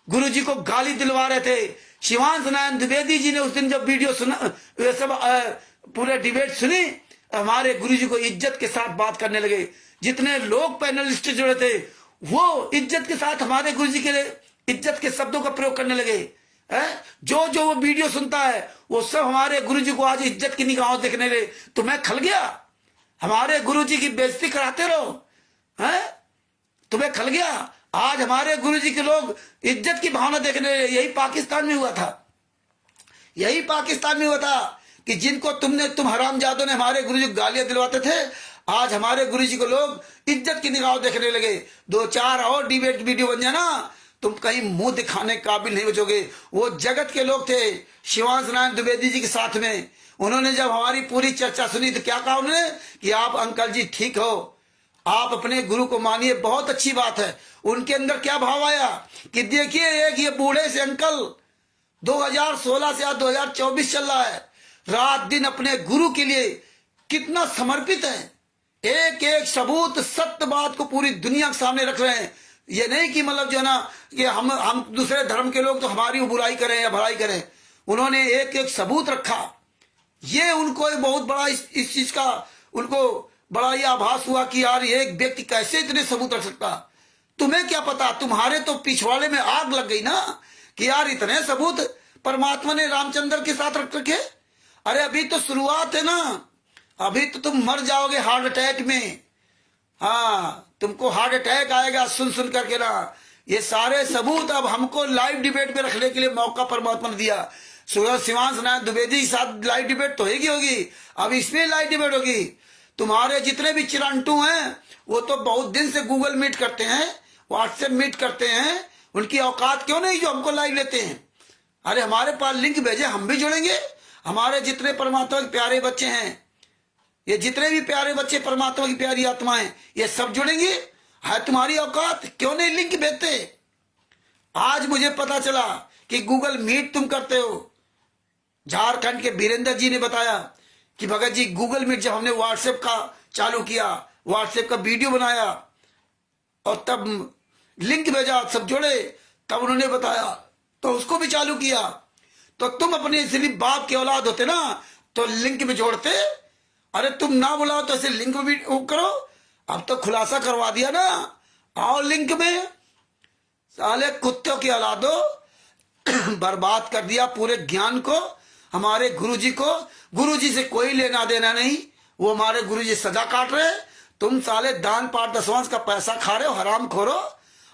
गुरुजी को गाली दिलवा रहे थे। शिवांश नारायण द्विवेदी जी ने उस दिन जब वीडियो सुना, सब पूरे डिबेट सुनी, हमारे गुरुजी को इज्जत के साथ बात करने लगे। जितने लोग पैनलिस्ट जुड़े थे वो इज्जत के साथ हमारे गुरुजी के लिए इज्जत के शब्दों का प्रयोग करने लगे। जो जो वो वीडियो सुनता है वो सब हमारे गुरुजी को आज इज्जत की निगाहों देखने लगे। तुम्हें खल गया, हमारे गुरुजी की बेइज्जती कराते रहो, तुम्हें खल गया। आज हमारे गुरुजी के लोग इज्जत की भावना देखने लगे। यही पाकिस्तान में हुआ था, यही पाकिस्तान में हुआ था कि जिनको तुम हरामजादों ने हमारे गुरुजी को गालियां दिलवाते थे, आज हमारे गुरुजी को लोग इज्जत की निगाहों देखने लगे। 2-4 और डिबेट वीडियो बन जाना, तुम कहीं मुंह दिखाने काबिल नहीं बचोगे। वो जगत के लोग थे शिवांश नारायण द्विवेदी जी के साथ में, उन्होंने जब हमारी पूरी चर्चा सुनी तो क्या कहा उन्होंने कि आप अंकल जी ठीक हो, आप अपने गुरु को मानिए, बहुत अच्छी बात है। उनके अंदर क्या भाव आया कि देखिए एक ये बूढ़े से अंकल 2016 से आज 2024 चल रहा है, रात दिन अपने गुरु के लिए कितना समर्पित है, एक एक सबूत सत्य बात को पूरी दुनिया के सामने रख रहे हैं। ये नहीं कि मतलब जो ना कि हम दूसरे धर्म के लोग तो हमारी बुराई करें या भलाई करें, उन्होंने एक एक सबूत रखा। ये उनको एक बहुत बड़ा इस चीज का उनको बड़ा ये आभास हुआ कि यार एक व्यक्ति कैसे इतने सबूत रख सकता। तुम्हें क्या पता, तुम्हारे तो पिछवाड़े में आग लग गई ना कि यार इतने सबूत परमात्मा ने रामचंद्र के साथ रख रखे। अरे अभी तो शुरुआत है ना, अभी तो तुम मर जाओगे हार्ट अटैक में। हाँ, तुमको हार्ट अटैक आएगा सुन सुन करके ना। ये सारे सबूत अब हमको लाइव डिबेट में रखने के लिए मौका परमात्मा ने दिया। शिवांश नारायण द्विवेदी के साथ लाइव डिबेट तो होगी, अब इसमें लाइव डिबेट होगी। तुम्हारे जितने भी चिरंटू हैं वो तो बहुत दिन से गूगल मीट करते हैं, व्हाट्सएप मीट करते हैं, उनकी औकात क्यों नहीं जो हमको लाइव लेते हैं। अरे हमारे पास लिंक भेजे, हम भी जुड़ेंगे। हमारे जितने परमात्मा के प्यारे बच्चे हैं, ये जितने भी प्यारे बच्चे परमात्मा की प्यारी आत्माएं, ये सब जुड़ेंगे। है तुम्हारी औकात, क्यों नहीं लिंक भेजते। आज मुझे पता चला कि गूगल मीट तुम करते हो। झारखंड के वीरेंद्र जी ने बताया कि भगत जी गूगल मीट जब हमने व्हाट्सएप का चालू किया, व्हाट्सएप का वीडियो बनाया और तब लिंक भेजा, सब जुड़े, तब उन्होंने बताया तो उसको भी चालू किया। तो तुम अपने सिर्फ बाप के औलाद होते ना तो लिंक में जोड़ते। अरे तुम ना बुलाओ तो ऐसे लिंक भी करो। अब तो खुलासा करवा दिया ना, आओ लिंक में। साले कुत्तों की औलादो बर्बाद कर दिया पूरे ज्ञान को, हमारे गुरुजी को। गुरुजी से कोई लेना देना नहीं, वो हमारे गुरुजी सजा काट रहे। तुम साले दान पाठ दसवांश का पैसा खा रहे हो, हराम खोरो।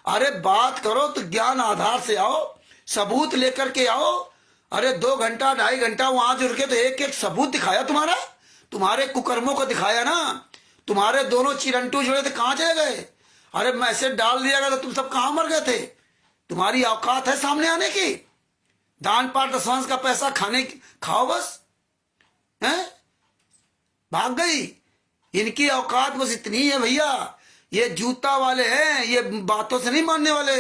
अरे बात करो तो ज्ञान आधार से आओ, सबूत लेकर के आओ। अरे 2 घंटा 2.5 घंटा वहां जुड़ के तो एक एक सबूत दिखाया तुम्हारा, तुम्हारे कुकर्मों को दिखाया ना। तुम्हारे दोनों चिरंटू जुड़े थे, कहां चले गए। अरे मैसेज डाल दिया गया तो तुम सब कहां मर गए थे। तुम्हारी औकात है सामने आने की। दान पाठ दसवांश का पैसा खाओ बस, हैं? भाग गई। इनकी औकात बस इतनी है भैया। ये जूता वाले हैं, ये बातों से नहीं मानने वाले,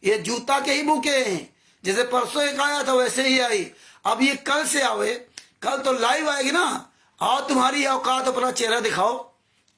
ये जूता के ही भूखे हैं। जैसे परसों एक आया था वैसे ही आई, अब ये कल से आवे, कल तो लाइव आएगी ना। आओ तुम्हारी औकात, अपना चेहरा दिखाओ।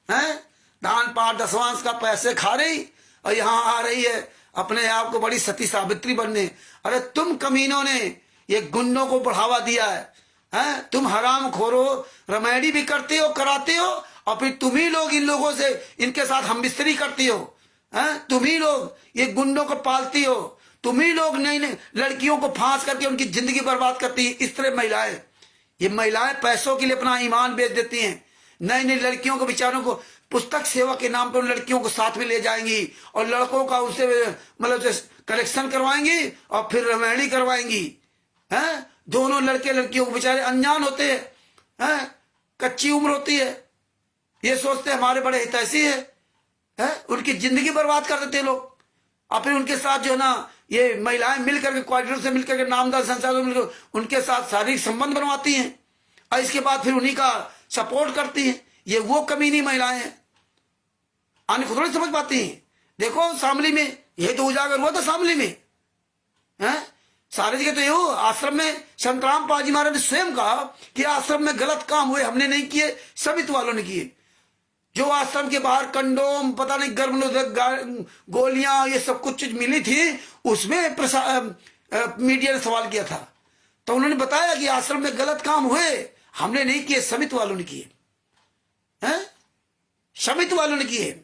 हैं? दान पाठ दसवांश का पैसे खा रही और यहाँ आ रही है अपने आप को बड़ी सती सावित्री बनने। अरे तुम कमीनों ने ये गुंडों को बढ़ावा दिया है, हैं? तुम हराम खोरो, रमैडी भी करते हो, कराते हो, और फिर तुम ही लोग इन लोगों से इनके साथ हम बिस्तरी करती हो, हैं? तुम ही लोग ये गुंडों को पालती हो, तुम ही लोग नई नई लड़कियों को फांस करके उनकी जिंदगी बर्बाद करती है। इस तरह महिलाएं, ये महिलाएं पैसों के लिए अपना ईमान बेच देती हैं। नई नई लड़कियों को, बेचारों को पुस्तक सेवा के नाम पर उन लड़कियों को साथ में ले जाएंगी और लड़कों का उससे मतलब कलेक्शन करवाएंगी और फिर रमैणी करवाएंगी, हैं? दोनों लड़के लड़कियों को बेचारे अनजान होते हैं, कच्ची उम्र होती है, ये सोचते हमारे बड़े हितैषी है, उनकी जिंदगी बर्बाद कर देते लोग। और फिर उनके साथ जो है ना ये महिलाएं मिलकर के क्वार्टर से मिलकर के नामदार संस्थानों में मिलकर उनके साथ शारीरिक संबंध बनवाती हैं और इसके बाद फिर उन्हीं का सपोर्ट करती हैं। ये वो कमीनी महिलाएं हैं, अन्य को थोड़ी समझ पाती हैं। देखो शामली में यही तो उजागर हुआ था, शामली में है सारे जगह तो ये हो। आश्रम में संत रामपाल जी महाराज ने स्वयं कहा कि आश्रम में गलत काम हुए, हमने नहीं किए, समिति वालों ने किए। जो आश्रम के बाहर कंडोम, पता नहीं गर्भनिरोधक गोलियां, ये सब कुछ चीज मिली थी, उसमें मीडिया ने सवाल किया था तो उन्होंने बताया कि आश्रम में गलत काम हुए, हमने नहीं किए, समिति वालों ने किए हैं, समिति वालों ने किए।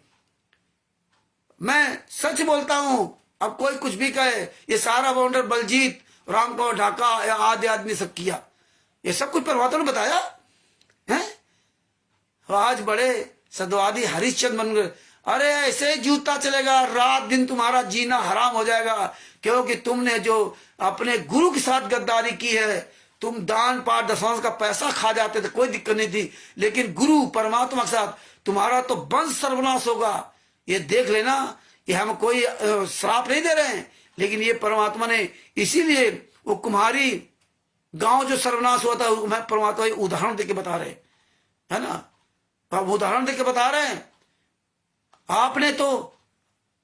मैं सच बोलता हूं, अब कोई कुछ भी कहे, ये सारा बाउंडर बलजीत, रामकौर ढाका आदि आदमी सब किया, ये सब कुछ परमात्मा ने बताया है। आज बड़े सदवादी हरिश्चंद्र बन गए। अरे ऐसे जूता चलेगा, रात दिन तुम्हारा जीना हराम हो जाएगा, क्योंकि तुमने जो अपने गुरु के साथ गद्दारी की है। तुम दान पाठ दशवांश का पैसा खा जाते थे, कोई दिक्कत नहीं थी, लेकिन गुरु परमात्मा के साथ तुम्हारा तो वंश सर्वनाश होगा। ये देख लेना, ये हम कोई श्राप नहीं दे रहे हैं, लेकिन ये परमात्मा ने इसीलिए वो कुम्हारी गांव जो सर्वनाश हुआ था, मैं परमात्मा उदाहरण देके बता रहे है ना, अब उदाहरण देके बता रहे हैं। आपने तो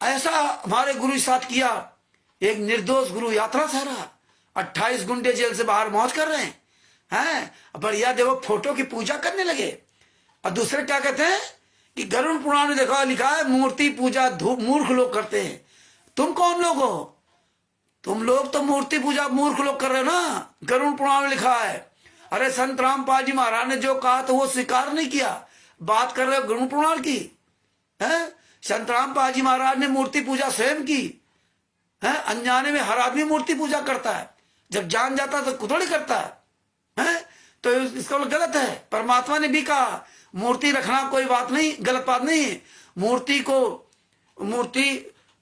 ऐसा हमारे गुरु के साथ किया, एक निर्दोष गुरु यात्रा से रहा, 28 गुंडे जेल से बाहर मौज कर रहे हैं बढ़िया। देखो फोटो की पूजा करने लगे, और दूसरे क्या कहते हैं कि गरुड़ पुराण में देखा लिखा है मूर्ति पूजा मूर्ख लोग करते हैं। तुम कौन लोग हो? तुम लोग तो मूर्ति पूजा मूर्ख लोग कर रहे हो ना, गरुड़ पुराण में लिखा है। अरे संत रामपाल जी महाराज ने जो कहा तो वो स्वीकार नहीं किया, बात कर रहे हो गरुड़ पुराण की है। संत रामपाल जी महाराज ने मूर्ति पूजा स्वयं की है। अनजाने में हर आदमी मूर्ति पूजा करता है, जब जान जाता तो कुतड़ी करता है तो इसका गलत है। परमात्मा ने भी कहा मूर्ति रखना कोई बात नहीं, गलत बात नहीं है।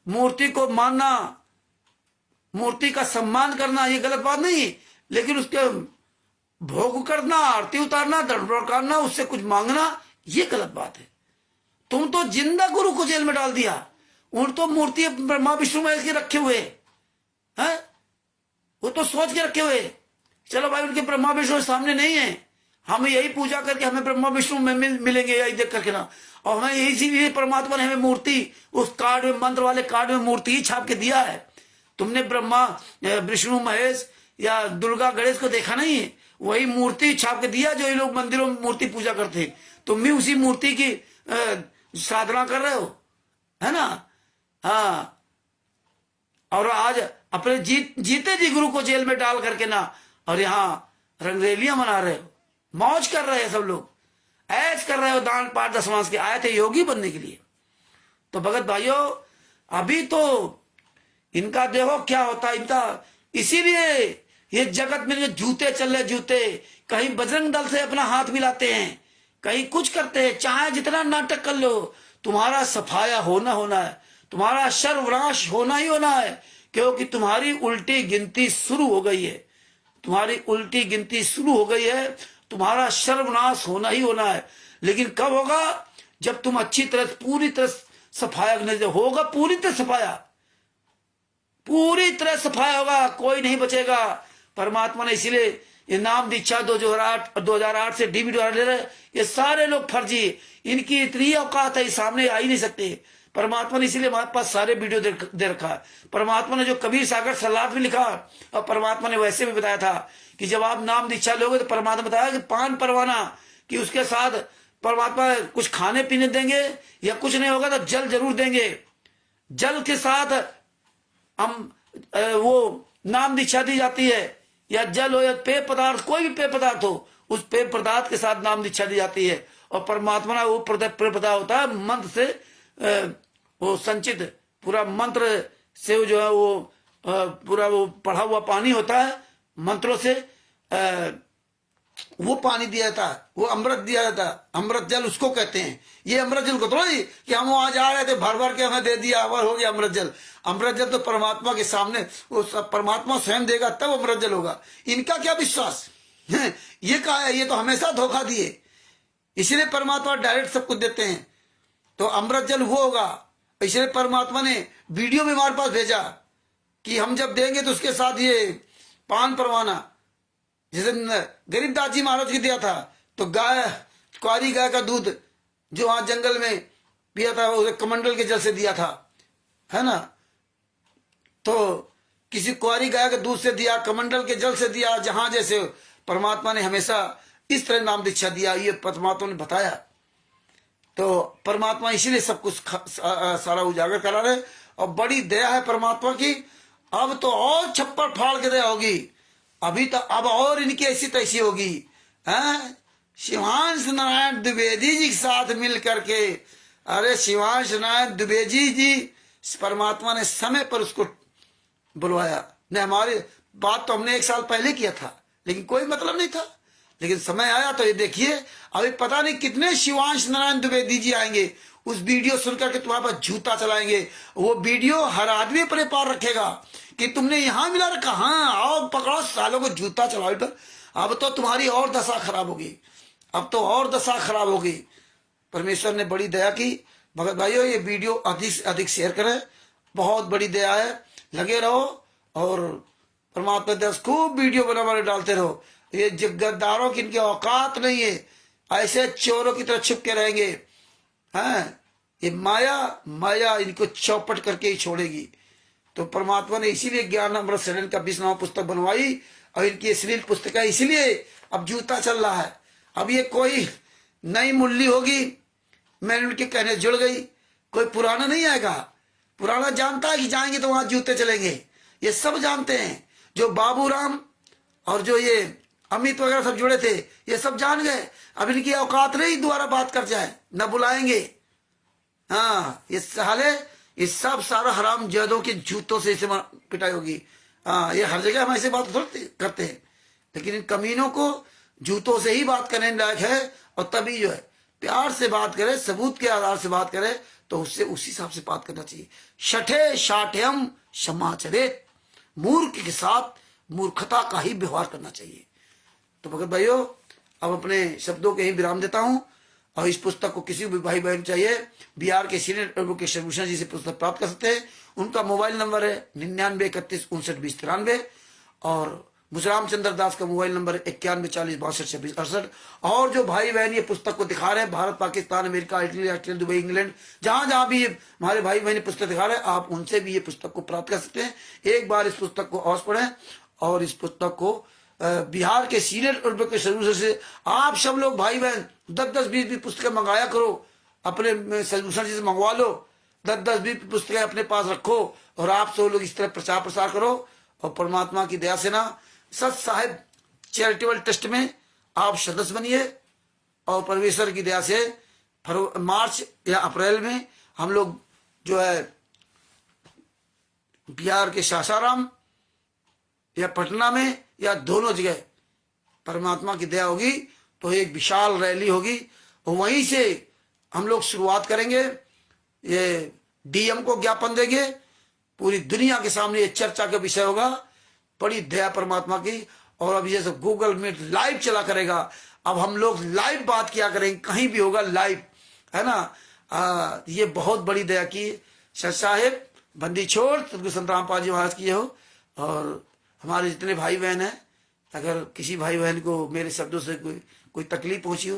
मूर्ति को मानना, मूर्ति का सम्मान करना, ये गलत बात नहीं है, लेकिन उसके भोग करना, आरती उतारना, दंड करना, उससे कुछ मांगना, ये गलत बात है। तुम तो जिंदा गुरु को जेल में डाल दिया। उन तो मूर्ति ब्रह्मा विष्णु महेश के रखे हुए हैं, वो तो सोच के रखे हुए, चलो भाई उनके ब्रह्मा विष्णु सामने नहीं है, हमें यही पूजा करके हमें ब्रह्मा विष्णु में मिलेंगे, यही देख करके ना। और हमें इसीलिए परमात्मा ने हमें मूर्ति उस कार्ड में, मंत्र वाले कार्ड में मूर्ति ही छाप के दिया है। तुमने ब्रह्मा विष्णु महेश या दुर्गा गणेश को देखा नहीं है, वही मूर्ति छाप के दिया जो ये लोग मंदिरों में मूर्ति पूजा करते हैं। तुम भी उसी मूर्ति की साधना कर रहे हो, है ना। हाँ, और आज अपने जीते जी गुरु को जेल में डाल करके ना, और यहाँ रंगरेलियां मना रहे हो, मौज कर रहे हैं सब लोग, ऐश कर रहे हो, दान पाठ दशवांश के। आए थे योगी बनने के लिए। तो भगत भाइयों, अभी तो इनका देखो क्या होता है इनका। इसीलिए ये जगत में जो जूते चल रहे, जूते कहीं बजरंग दल से अपना हाथ मिलाते हैं, कहीं कुछ करते हैं, चाहे जितना नाटक कर लो, तुम्हारा सफाया होना है, तुम्हारा सर्वनाश होना ही होना है, क्योंकि तुम्हारी उल्टी गिनती शुरू हो गई है, तुम्हारी उल्टी गिनती शुरू हो गई है, तुम्हारा सर्वनाश होना ही होना है। लेकिन कब होगा? जब तुम अच्छी तरह, पूरी तरह सफाया होगा, पूरी तरह सफाया होगा, कोई नहीं बचेगा। परमात्मा ने इसीलिए ये नाम दीक्षा 2008 से डीबी द्वारा ले रहे, ये सारे लोग फर्जी, इनकी इतनी औकात है, सामने आ ही नहीं सकते। परमात्मा ने इसीलिए हमारे पास सारे वीडियो दे रखा है। परमात्मा ने जो कबीर सागर सलाद में लिखा, और परमात्मा ने वैसे भी बताया था कि जब आप नाम दीक्षा लोगे तो परमात्मा बताया कि पान परवाना, कि उसके साथ परमात्मा कुछ खाने पीने देंगे, या कुछ नहीं होगा तो जल जरूर देंगे। जल के साथ हम वो नाम दीक्षा दी जाती है, या जल हो या पेय पदार्थ, कोई भी पेय पदार्थ हो, उस पेय पदार्थ के साथ नाम दीक्षा दी जाती है। और परमात्मा वो पेय पदार्थ होता है मंत्र से वो संचित, पूरा मंत्र से जो है वो पूरा वो पढ़ा हुआ पानी होता है, मंत्रों से वो पानी दिया जाता है, वो अमृत दिया जाता है, अमृत जल उसको कहते हैं। ये अमृत जल को थोड़ी कि हम वहां जा रहे थे भर भर के हमें दे दिया, अमर हो गया अमृत जल। अमृत जल तो परमात्मा के सामने वो परमात्मा स्वयं देगा तब अमृत जल होगा। इनका क्या विश्वास ये कहा है, ये तो हमेशा धोखा दिए, इसलिए परमात्मा डायरेक्ट सब कुछ देते हैं। तो अमृत जल वो होगा, इसलिए परमात्मा ने वीडियो भी हमारे पास भेजा कि हम जब देंगे तो उसके साथ ये पान परवाना, जैसे गरीबदास जी महाराज को दिया था, तो गाय, कुआरी गाय का दूध जो वहां जंगल में पिया था, उसे कमंडल के जल से दिया था, है ना। तो किसी कुआरी गाय के दूध से दिया, कमंडल के जल से दिया, जहां जैसे परमात्मा ने हमेशा इस तरह नाम दीक्षा दिया, ये परमात्मा ने बताया। तो परमात्मा इसीलिए सब कुछ सारा उजागर करा रहे, और बड़ी दया है परमात्मा की। अब तो और छप्पर फाड़ के दया होगी, अभी तो अब और इनकी ऐसी तैसी होगी, हैं। शिवांश नारायण द्विवेदी जी के साथ मिल करके, अरे शिवांश नारायण द्विवेदी जी, परमात्मा ने समय पर उसको बुलवाया। ने हमारी बात तो हमने 1 साल पहले किया था, लेकिन कोई मतलब नहीं था, लेकिन समय आया तो ये देखिए, अभी पता नहीं कितने शिवांश नारायण द्विवेदी जी आएंगे, उस वीडियो सुनकर के तुम्हारे पास जूता चलाएंगे। वो वीडियो हर आदमी पर पार रखेगा कि तुमने यहां मिला रखा, हाँ आओ पकड़ो सालों को जूता चलाओ पर। अब तो तुम्हारी और दशा खराब होगी, अब तो और दशा खराब होगी। परमेश्वर ने बड़ी दया की। भगत भाइयों, ये वीडियो अधिक से अधिक शेयर करें, बहुत बड़ी दया है, लगे रहो और परमात्मा दस खूब वीडियो बना डालते रहो। ये गद्दारों की इनकी औकात नहीं है, ऐसे चोरों की तरह छुप के रहेंगे, हैं। ये माया इनको चौपट करके ही छोड़ेगी। तो परमात्मा ने इसीलिए ज्ञान अमृत शरण का 20वां पुस्तक बनवाई, और इनकी अश्लील पुस्तक है, इसलिए अब जूता चल रहा है। अब ये कोई नई मुरली होगी, मैंने उनके कहने जुड़ गई, कोई पुराना नहीं आएगा। पुराना जानता है कि जाएंगे तो वहां जूते चलेंगे, ये सब जानते हैं। जो बाबूराम और जो ये अमित वगैरह सब जुड़े थे, ये सब जान गए। अब इनकी औकात नहीं दोबारा बात कर जाए, न बुलाएंगे। हाँ, ये साले, ये सब सारा हराम जैदों के जूतों से इसे पिटाई होगी। हाँ, ये हर जगह हम ऐसे बात करते हैं, लेकिन इन कमीनों को जूतों से ही बात करने लायक है। और तभी जो है प्यार से बात करे, सबूत के आधार से बात करे, तो उससे उसी हिसाब से बात करना चाहिए। शठे शाठ्यम क्षमाचरित, मूर्ख के साथ मूर्खता का ही व्यवहार करना चाहिए। तो भगत भाइयों, अब अपने शब्दों के ही विराम देता हूं। और इस पुस्तक को किसी भी भाई बहन चाहिए, बिहार के सीनियर एडवोकेट शर्भूषण जी से पुस्तक प्राप्त कर सकते हैं। उनका मोबाइल नंबर है 9931592093, और मुझराम चंद्र दास का मोबाइल नंबर 9140622668। और जो भाई बहन ये पुस्तक को दिखा रहे हैं, Bharat, Pakistan, America, Italy, Australia, Dubai, England, जहां जहां भी ये हमारे भाई बहन पुस्तक दिखा रहे हैं, आप उनसे भी ये पुस्तक को प्राप्त कर सकते हैं। एक बार इस पुस्तक को अवश्य पढ़ें, और इस पुस्तक को बिहार के सीनियर एडवोकेट शर्भूषण से आप सब लोग भाई बहन 10-10, 20-20 पुस्तकें मंगाया करो, अपने शर्भूषण जी से मंगवा लो, 10-10, 20 पुस्तकें अपने पास रखो, और आप सब लोग इस तरह प्रचार प्रसार करो। और परमात्मा की दया से ना सत साहिब चैरिटेबल ट्रस्ट में आप सदस्य बनिए, और परमेश्वर की दया से मार्च या अप्रैल में हम लोग जो है बिहार के सासाराम या पटना में या दोनों जगह परमात्मा की दया होगी तो एक विशाल रैली होगी, और वहीं से हम लोग शुरुआत करेंगे। ये डीएम को ज्ञापन देंगे, पूरी दुनिया के सामने ये चर्चा का विषय होगा। बड़ी दया परमात्मा की। और अब ये सब गूगल मीट लाइव चला करेगा, अब हम लोग लाइव बात किया करेंगे, कहीं भी होगा लाइव, है ना। ये बहुत बड़ी दया की सर साहेब, बंदी छोड़ सतगुरु संत रामपाल जी महाराज की हो। और हमारे जितने भाई बहन हैं, अगर किसी भाई बहन को मेरे शब्दों से कोई तकलीफ पहुंची हो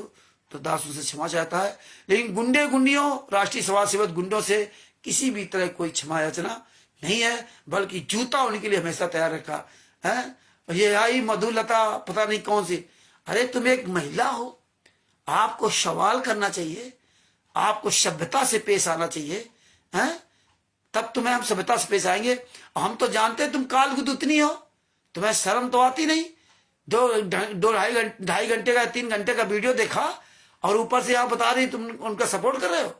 तो दास उनसे क्षमा चाहता है। लेकिन गुंडे गुंडियों, राष्ट्रीय समाज सेवक गुंडों से किसी भी तरह कोई क्षमा याचना नहीं है, बल्कि जूता उनके लिए हमेशा तैयार रखा है। ये आई मधुलता पता नहीं कौन सी, अरे तुम एक महिला हो, आपको सवाल करना चाहिए, आपको सभ्यता से पेश आना चाहिए, हैं? तब तुम्हें हम सभ्यता से पेश आएंगे। हम तो जानते हैं तुम कालगुदुतनी हो, तुम्हें शर्म तो आती नहीं। 2-2.5 घंटे का 3 घंटे का वीडियो देखा और ऊपर से आप बता रही तुम उनका सपोर्ट कर रहे हो,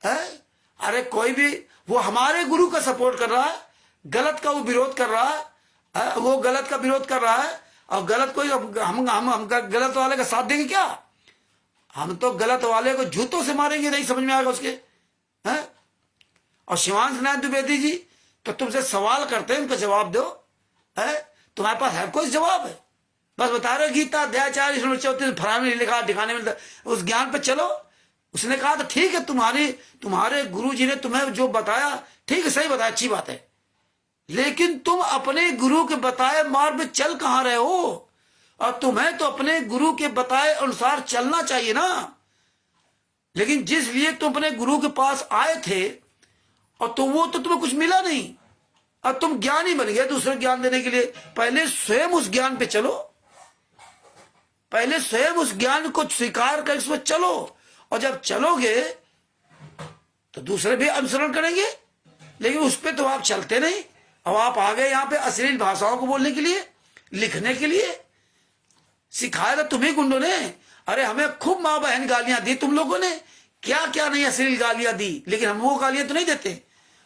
है? अरे कोई भी, वो हमारे गुरु का सपोर्ट कर रहा है, गलत का वो विरोध कर रहा है, वो गलत का विरोध कर रहा है, और गलत कोई हम गलत वाले का साथ देंगे क्या? हम तो गलत वाले को जूतों से मारेंगे, नहीं समझ में आएगा उसके, हैं? और शिवांश नारायण द्विवेदी जी तो तुमसे सवाल करते हैं, उनका जवाब दो, है? तुम्हारे पास है कोई जवाब है? बस बता रहे गीता अध्याय 4 34 फलाने लिखा, दिखाने मिलता, उस ज्ञान पे चलो। उसने कहा था ठीक है, तुम्हारे गुरु जी ने तुम्हें जो बताया ठीक है, सही बताया, अच्छी बात है, लेकिन तुम अपने गुरु के बताए मार्ग में चल कहां रहे हो? और तुम्हें तो अपने गुरु के बताए अनुसार चलना चाहिए ना। लेकिन जिस लिए तुम अपने गुरु के पास आए थे और तो वो तो तुम्हें कुछ मिला नहीं, और तुम ज्ञानी बन गए दूसरे ज्ञान देने के लिए। पहले स्वयं उस ज्ञान पे चलो, पहले स्वयं उस ज्ञान को स्वीकार कर उसमें चलो, और जब चलोगे तो दूसरे भी अनुसरण करेंगे। लेकिन उस पर तो आप चलते नहीं। अब आप आ गए यहाँ पे अश्लील भाषाओं को बोलने के लिए, लिखने के लिए। सिखाया था तुम्हें गुंडों ने। अरे हमें खूब माँ बहन गालियां दी तुम लोगों ने, क्या क्या नहीं अश्लील गालियां दी, लेकिन हम वो गालियां तो नहीं देते।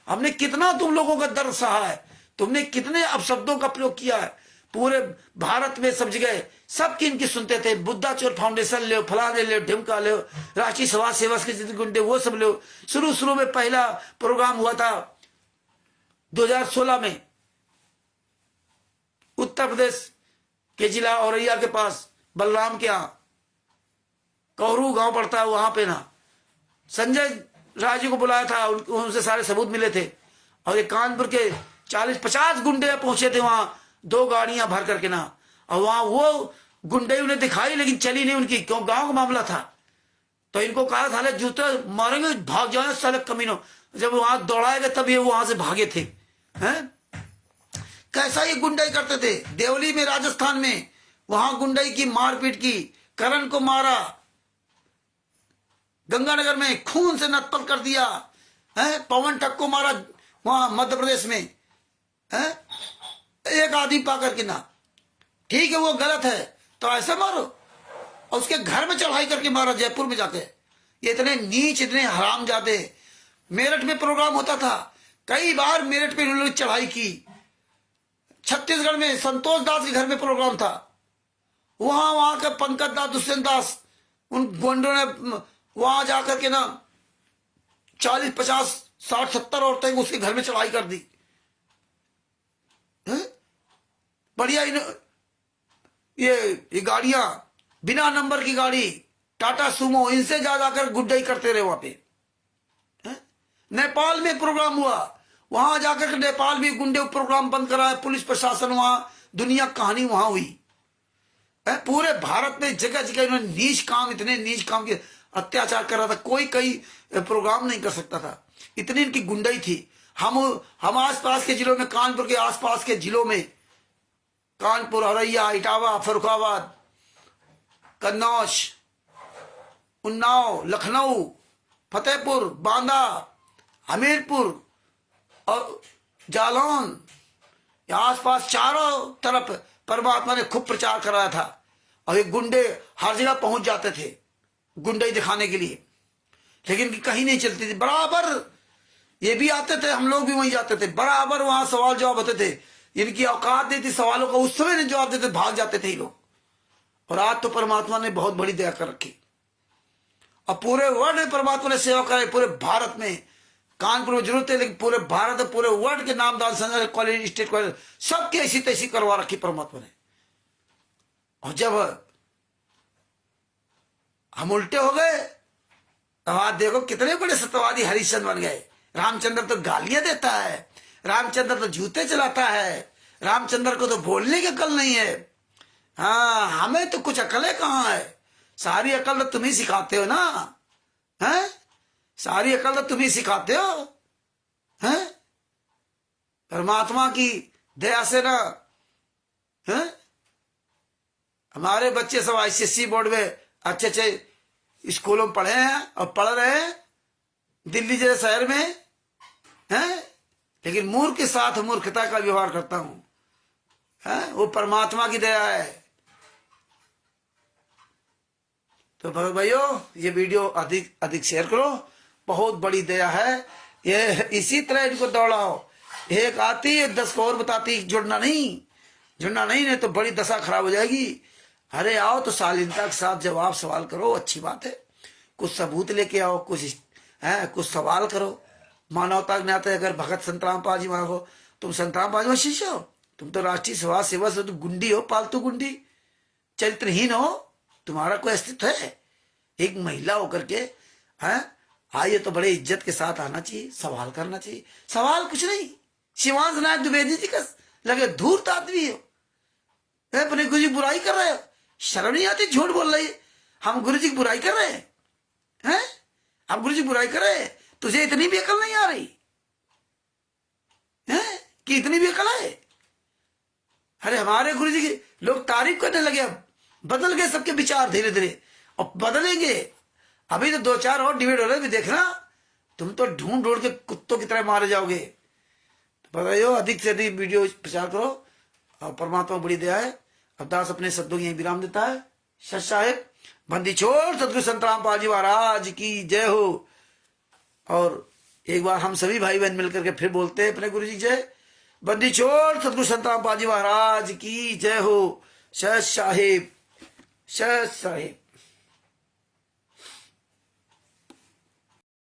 हमने कितना तुम लोगों का दर्द सहा है, तुमने कितने अपशब्दों का प्रयोग किया है। पूरे भारत में सब जगह सबकी इनकी सुनते थे, बुद्धा चोर फाउंडेशन ले, फलाने ले, ढिमका ले, राष्ट्रीय समाज सेवा के जितने गुंडे वो सब ले। शुरू में पहला प्रोग्राम हुआ था 2016 में उत्तर प्रदेश के जिला औरैया के पास बलराम के यहाँ कौरू गांव पड़ता है, वहां पे ना संजय राजू को बुलाया था, उनसे सारे सबूत मिले थे। और ये कानपुर के 40-50 गुंडे पहुंचे थे वहां, 2 गाड़ियां भर करके ना। और वहां वो गुंडे उन्हें दिखाई लेकिन चली नहीं उनकी, क्यों गांव का मामला था। तो इनको कहा था जूते मारेंगे, भाग जाए साले कमीनों। जब वहां दौड़ाए गए तब ये वहां से भागे थे। हैं कैसा ये गुंडाई करते थे। देवली में राजस्थान में वहां गुंडाई की, मारपीट की, करण को मारा, गंगानगर में खून से नत्पल कर दिया है, पवन टक को मारा वहां मध्य प्रदेश में है, एक आदमी पा करके ना। ठीक है वो गलत है तो ऐसे मारो, और उसके घर में चढ़ाई करके मारा जयपुर में जाके। ये इतने नीच, इतने हराम जाते। मेरठ में प्रोग्राम होता था, कई बार मेरठ पे उन्होंने चढ़ाई की। छत्तीसगढ़ में संतोष दास के घर में प्रोग्राम था, वहां के पंकज दास, दुष्यंत दास, उन गुंडों ने वहां जाकर के ना 40, 50, 60, 70 औरतें उसके घर में चढ़ाई कर दी। बढ़िया ये गाड़ियां, बिना नंबर की गाड़ी, टाटा सुमो, इनसे जा जाकर गुड्डाई करते रहे वहां पे। नेपाल में प्रोग्राम हुआ, वहां जाकर के नेपाल में गुंडे प्रोग्राम बंद कराया, पुलिस प्रशासन वहां, दुनिया कहानी वहां हुई। पूरे भारत में जगह जगह इन्होंने नीच काम, इतने नीच काम के अत्याचार कर रहा था, कोई कई प्रोग्राम नहीं कर सकता था, इतनी इनकी गुंडाई थी। हम आसपास के जिलों में, कानपुर के आसपास के जिलों में, कानपुर, औरैया, इटावा, फर्रुखाबाद, कन्नौज, उन्नाव, लखनऊ, फतेहपुर, बांदा, हमीरपुर और जालौन, आसपास चारों तरफ परमात्मा ने खूब प्रचार कराया था। और ये गुंडे हर जगह पहुंच जाते थे गुंडई दिखाने के लिए, लेकिन कहीं नहीं चलती थी। बराबर ये भी आते थे, हम लोग भी वहीं जाते थे, बराबर वहां सवाल जवाब होते थे। इनकी औकात नहीं थी सवालों का, उस समय नहीं जवाब देते, भाग जाते थे ये लोग। और आज तो परमात्मा ने बहुत बड़ी दया कर रखी, और पूरे वर्ल्ड में परमात्मा ने सेवा कराई। पूरे भारत में, कानपुर में जरूरत है, लेकिन पूरे भारत, पूरे वर्ल्ड के नामदार संजय कॉलेज, स्टेट कॉलेज, सबकी ऐसी तैसी करवा रखी परमात्मा ने। और जब हम उल्टे हो गए तो आज देखो कितने बड़े सत्यवादी हरिश्चंद्र बन गए। रामचंद्र तो गालियां देता है, रामचंद्र तो जूते चलाता है, रामचंद्र को तो बोलने की अकल नहीं है। हाँ, हमें तो कुछ अकल है कहाँ है? सारी अकल तो तुम ही सिखाते हो ना, हैं? सारी अकल तो तुम ही सिखाते हो, हैं? परमात्मा की दया से ना, हैं? हमारे बच्चे सब आईसीएसई बोर्ड में अच्छे अच्छे स्कूलों में पढ़े हैं और पढ़ रहे हैं, दिल्ली जैसे शहर में, हैं? लेकिन मूर्ख के साथ मूर्खता का व्यवहार करता हूं, हैं? वो परमात्मा की दया है। तो भाइयों, ये वीडियो अधिक अधिक शेयर करो, बहुत बड़ी दया है ये। इसी तरह इनको दौड़ाओ, एक आती है 10 को और बताती, जुड़ना नहीं तो बड़ी दशा खराब हो जाएगी। अरे आओ तो शालीनता के साथ जवाब सवाल करो, अच्छी बात है। कुछ सबूत लेके आओ, कुछ सवाल करो। मानवता के नाते अगर भगत संतराम पाजी मांगो, तुम संतराम पाजी में शिष्य हो, तुम तो राष्ट्रीय समाज सेवा से, तुम गुंडी हो, पालतू गुंडी, चरित्रहीन हो, तुम्हारा कोई अस्तित्व है? एक महिला होकर के है। आइए तो बड़े इज्जत के साथ आना चाहिए, सवाल करना चाहिए। सवाल कुछ नहीं, शिवांश नायक द्विवेदी जी का लगे धूर्त आदमी हो, अपने गुरु जी की बुराई कर रहे हो, शर्म नहीं आती, झूठ बोल रही है। हम गुरु जी की बुराई कर रहे हैं? हम गुरु जी की बुराई कर रहे हैं? तुझे इतनी भी अकल नहीं आ रही है कि इतनी भी अकल है? अरे हमारे गुरु जी की लोग तारीफ करने लगे, अब बदल गए सबके विचार धीरे धीरे, और बदलेंगे। अभी तो 2-4 और डिबेट हो रहे, भी देखना तुम तो ढूंढ ढूंढ के कुत्तों की तरह मारे जाओगे। तो बताइयो, अधिक से अधिक वीडियो प्रचार करो, और परमात्मा बड़ी दया है। अवतास अपने शब्दों की यही विराम देता है। सच साहेब बंदी छोड़ सतगुरु संत रामपाल जी महाराज की जय हो। और एक बार हम सभी भाई बहन मिलकर के फिर बोलते हैं अपने गुरु जी जय। बंदी छोड़ सतगुरु संत रामपाल जी महाराज की जय हो। सच साहेब, सच साहेब।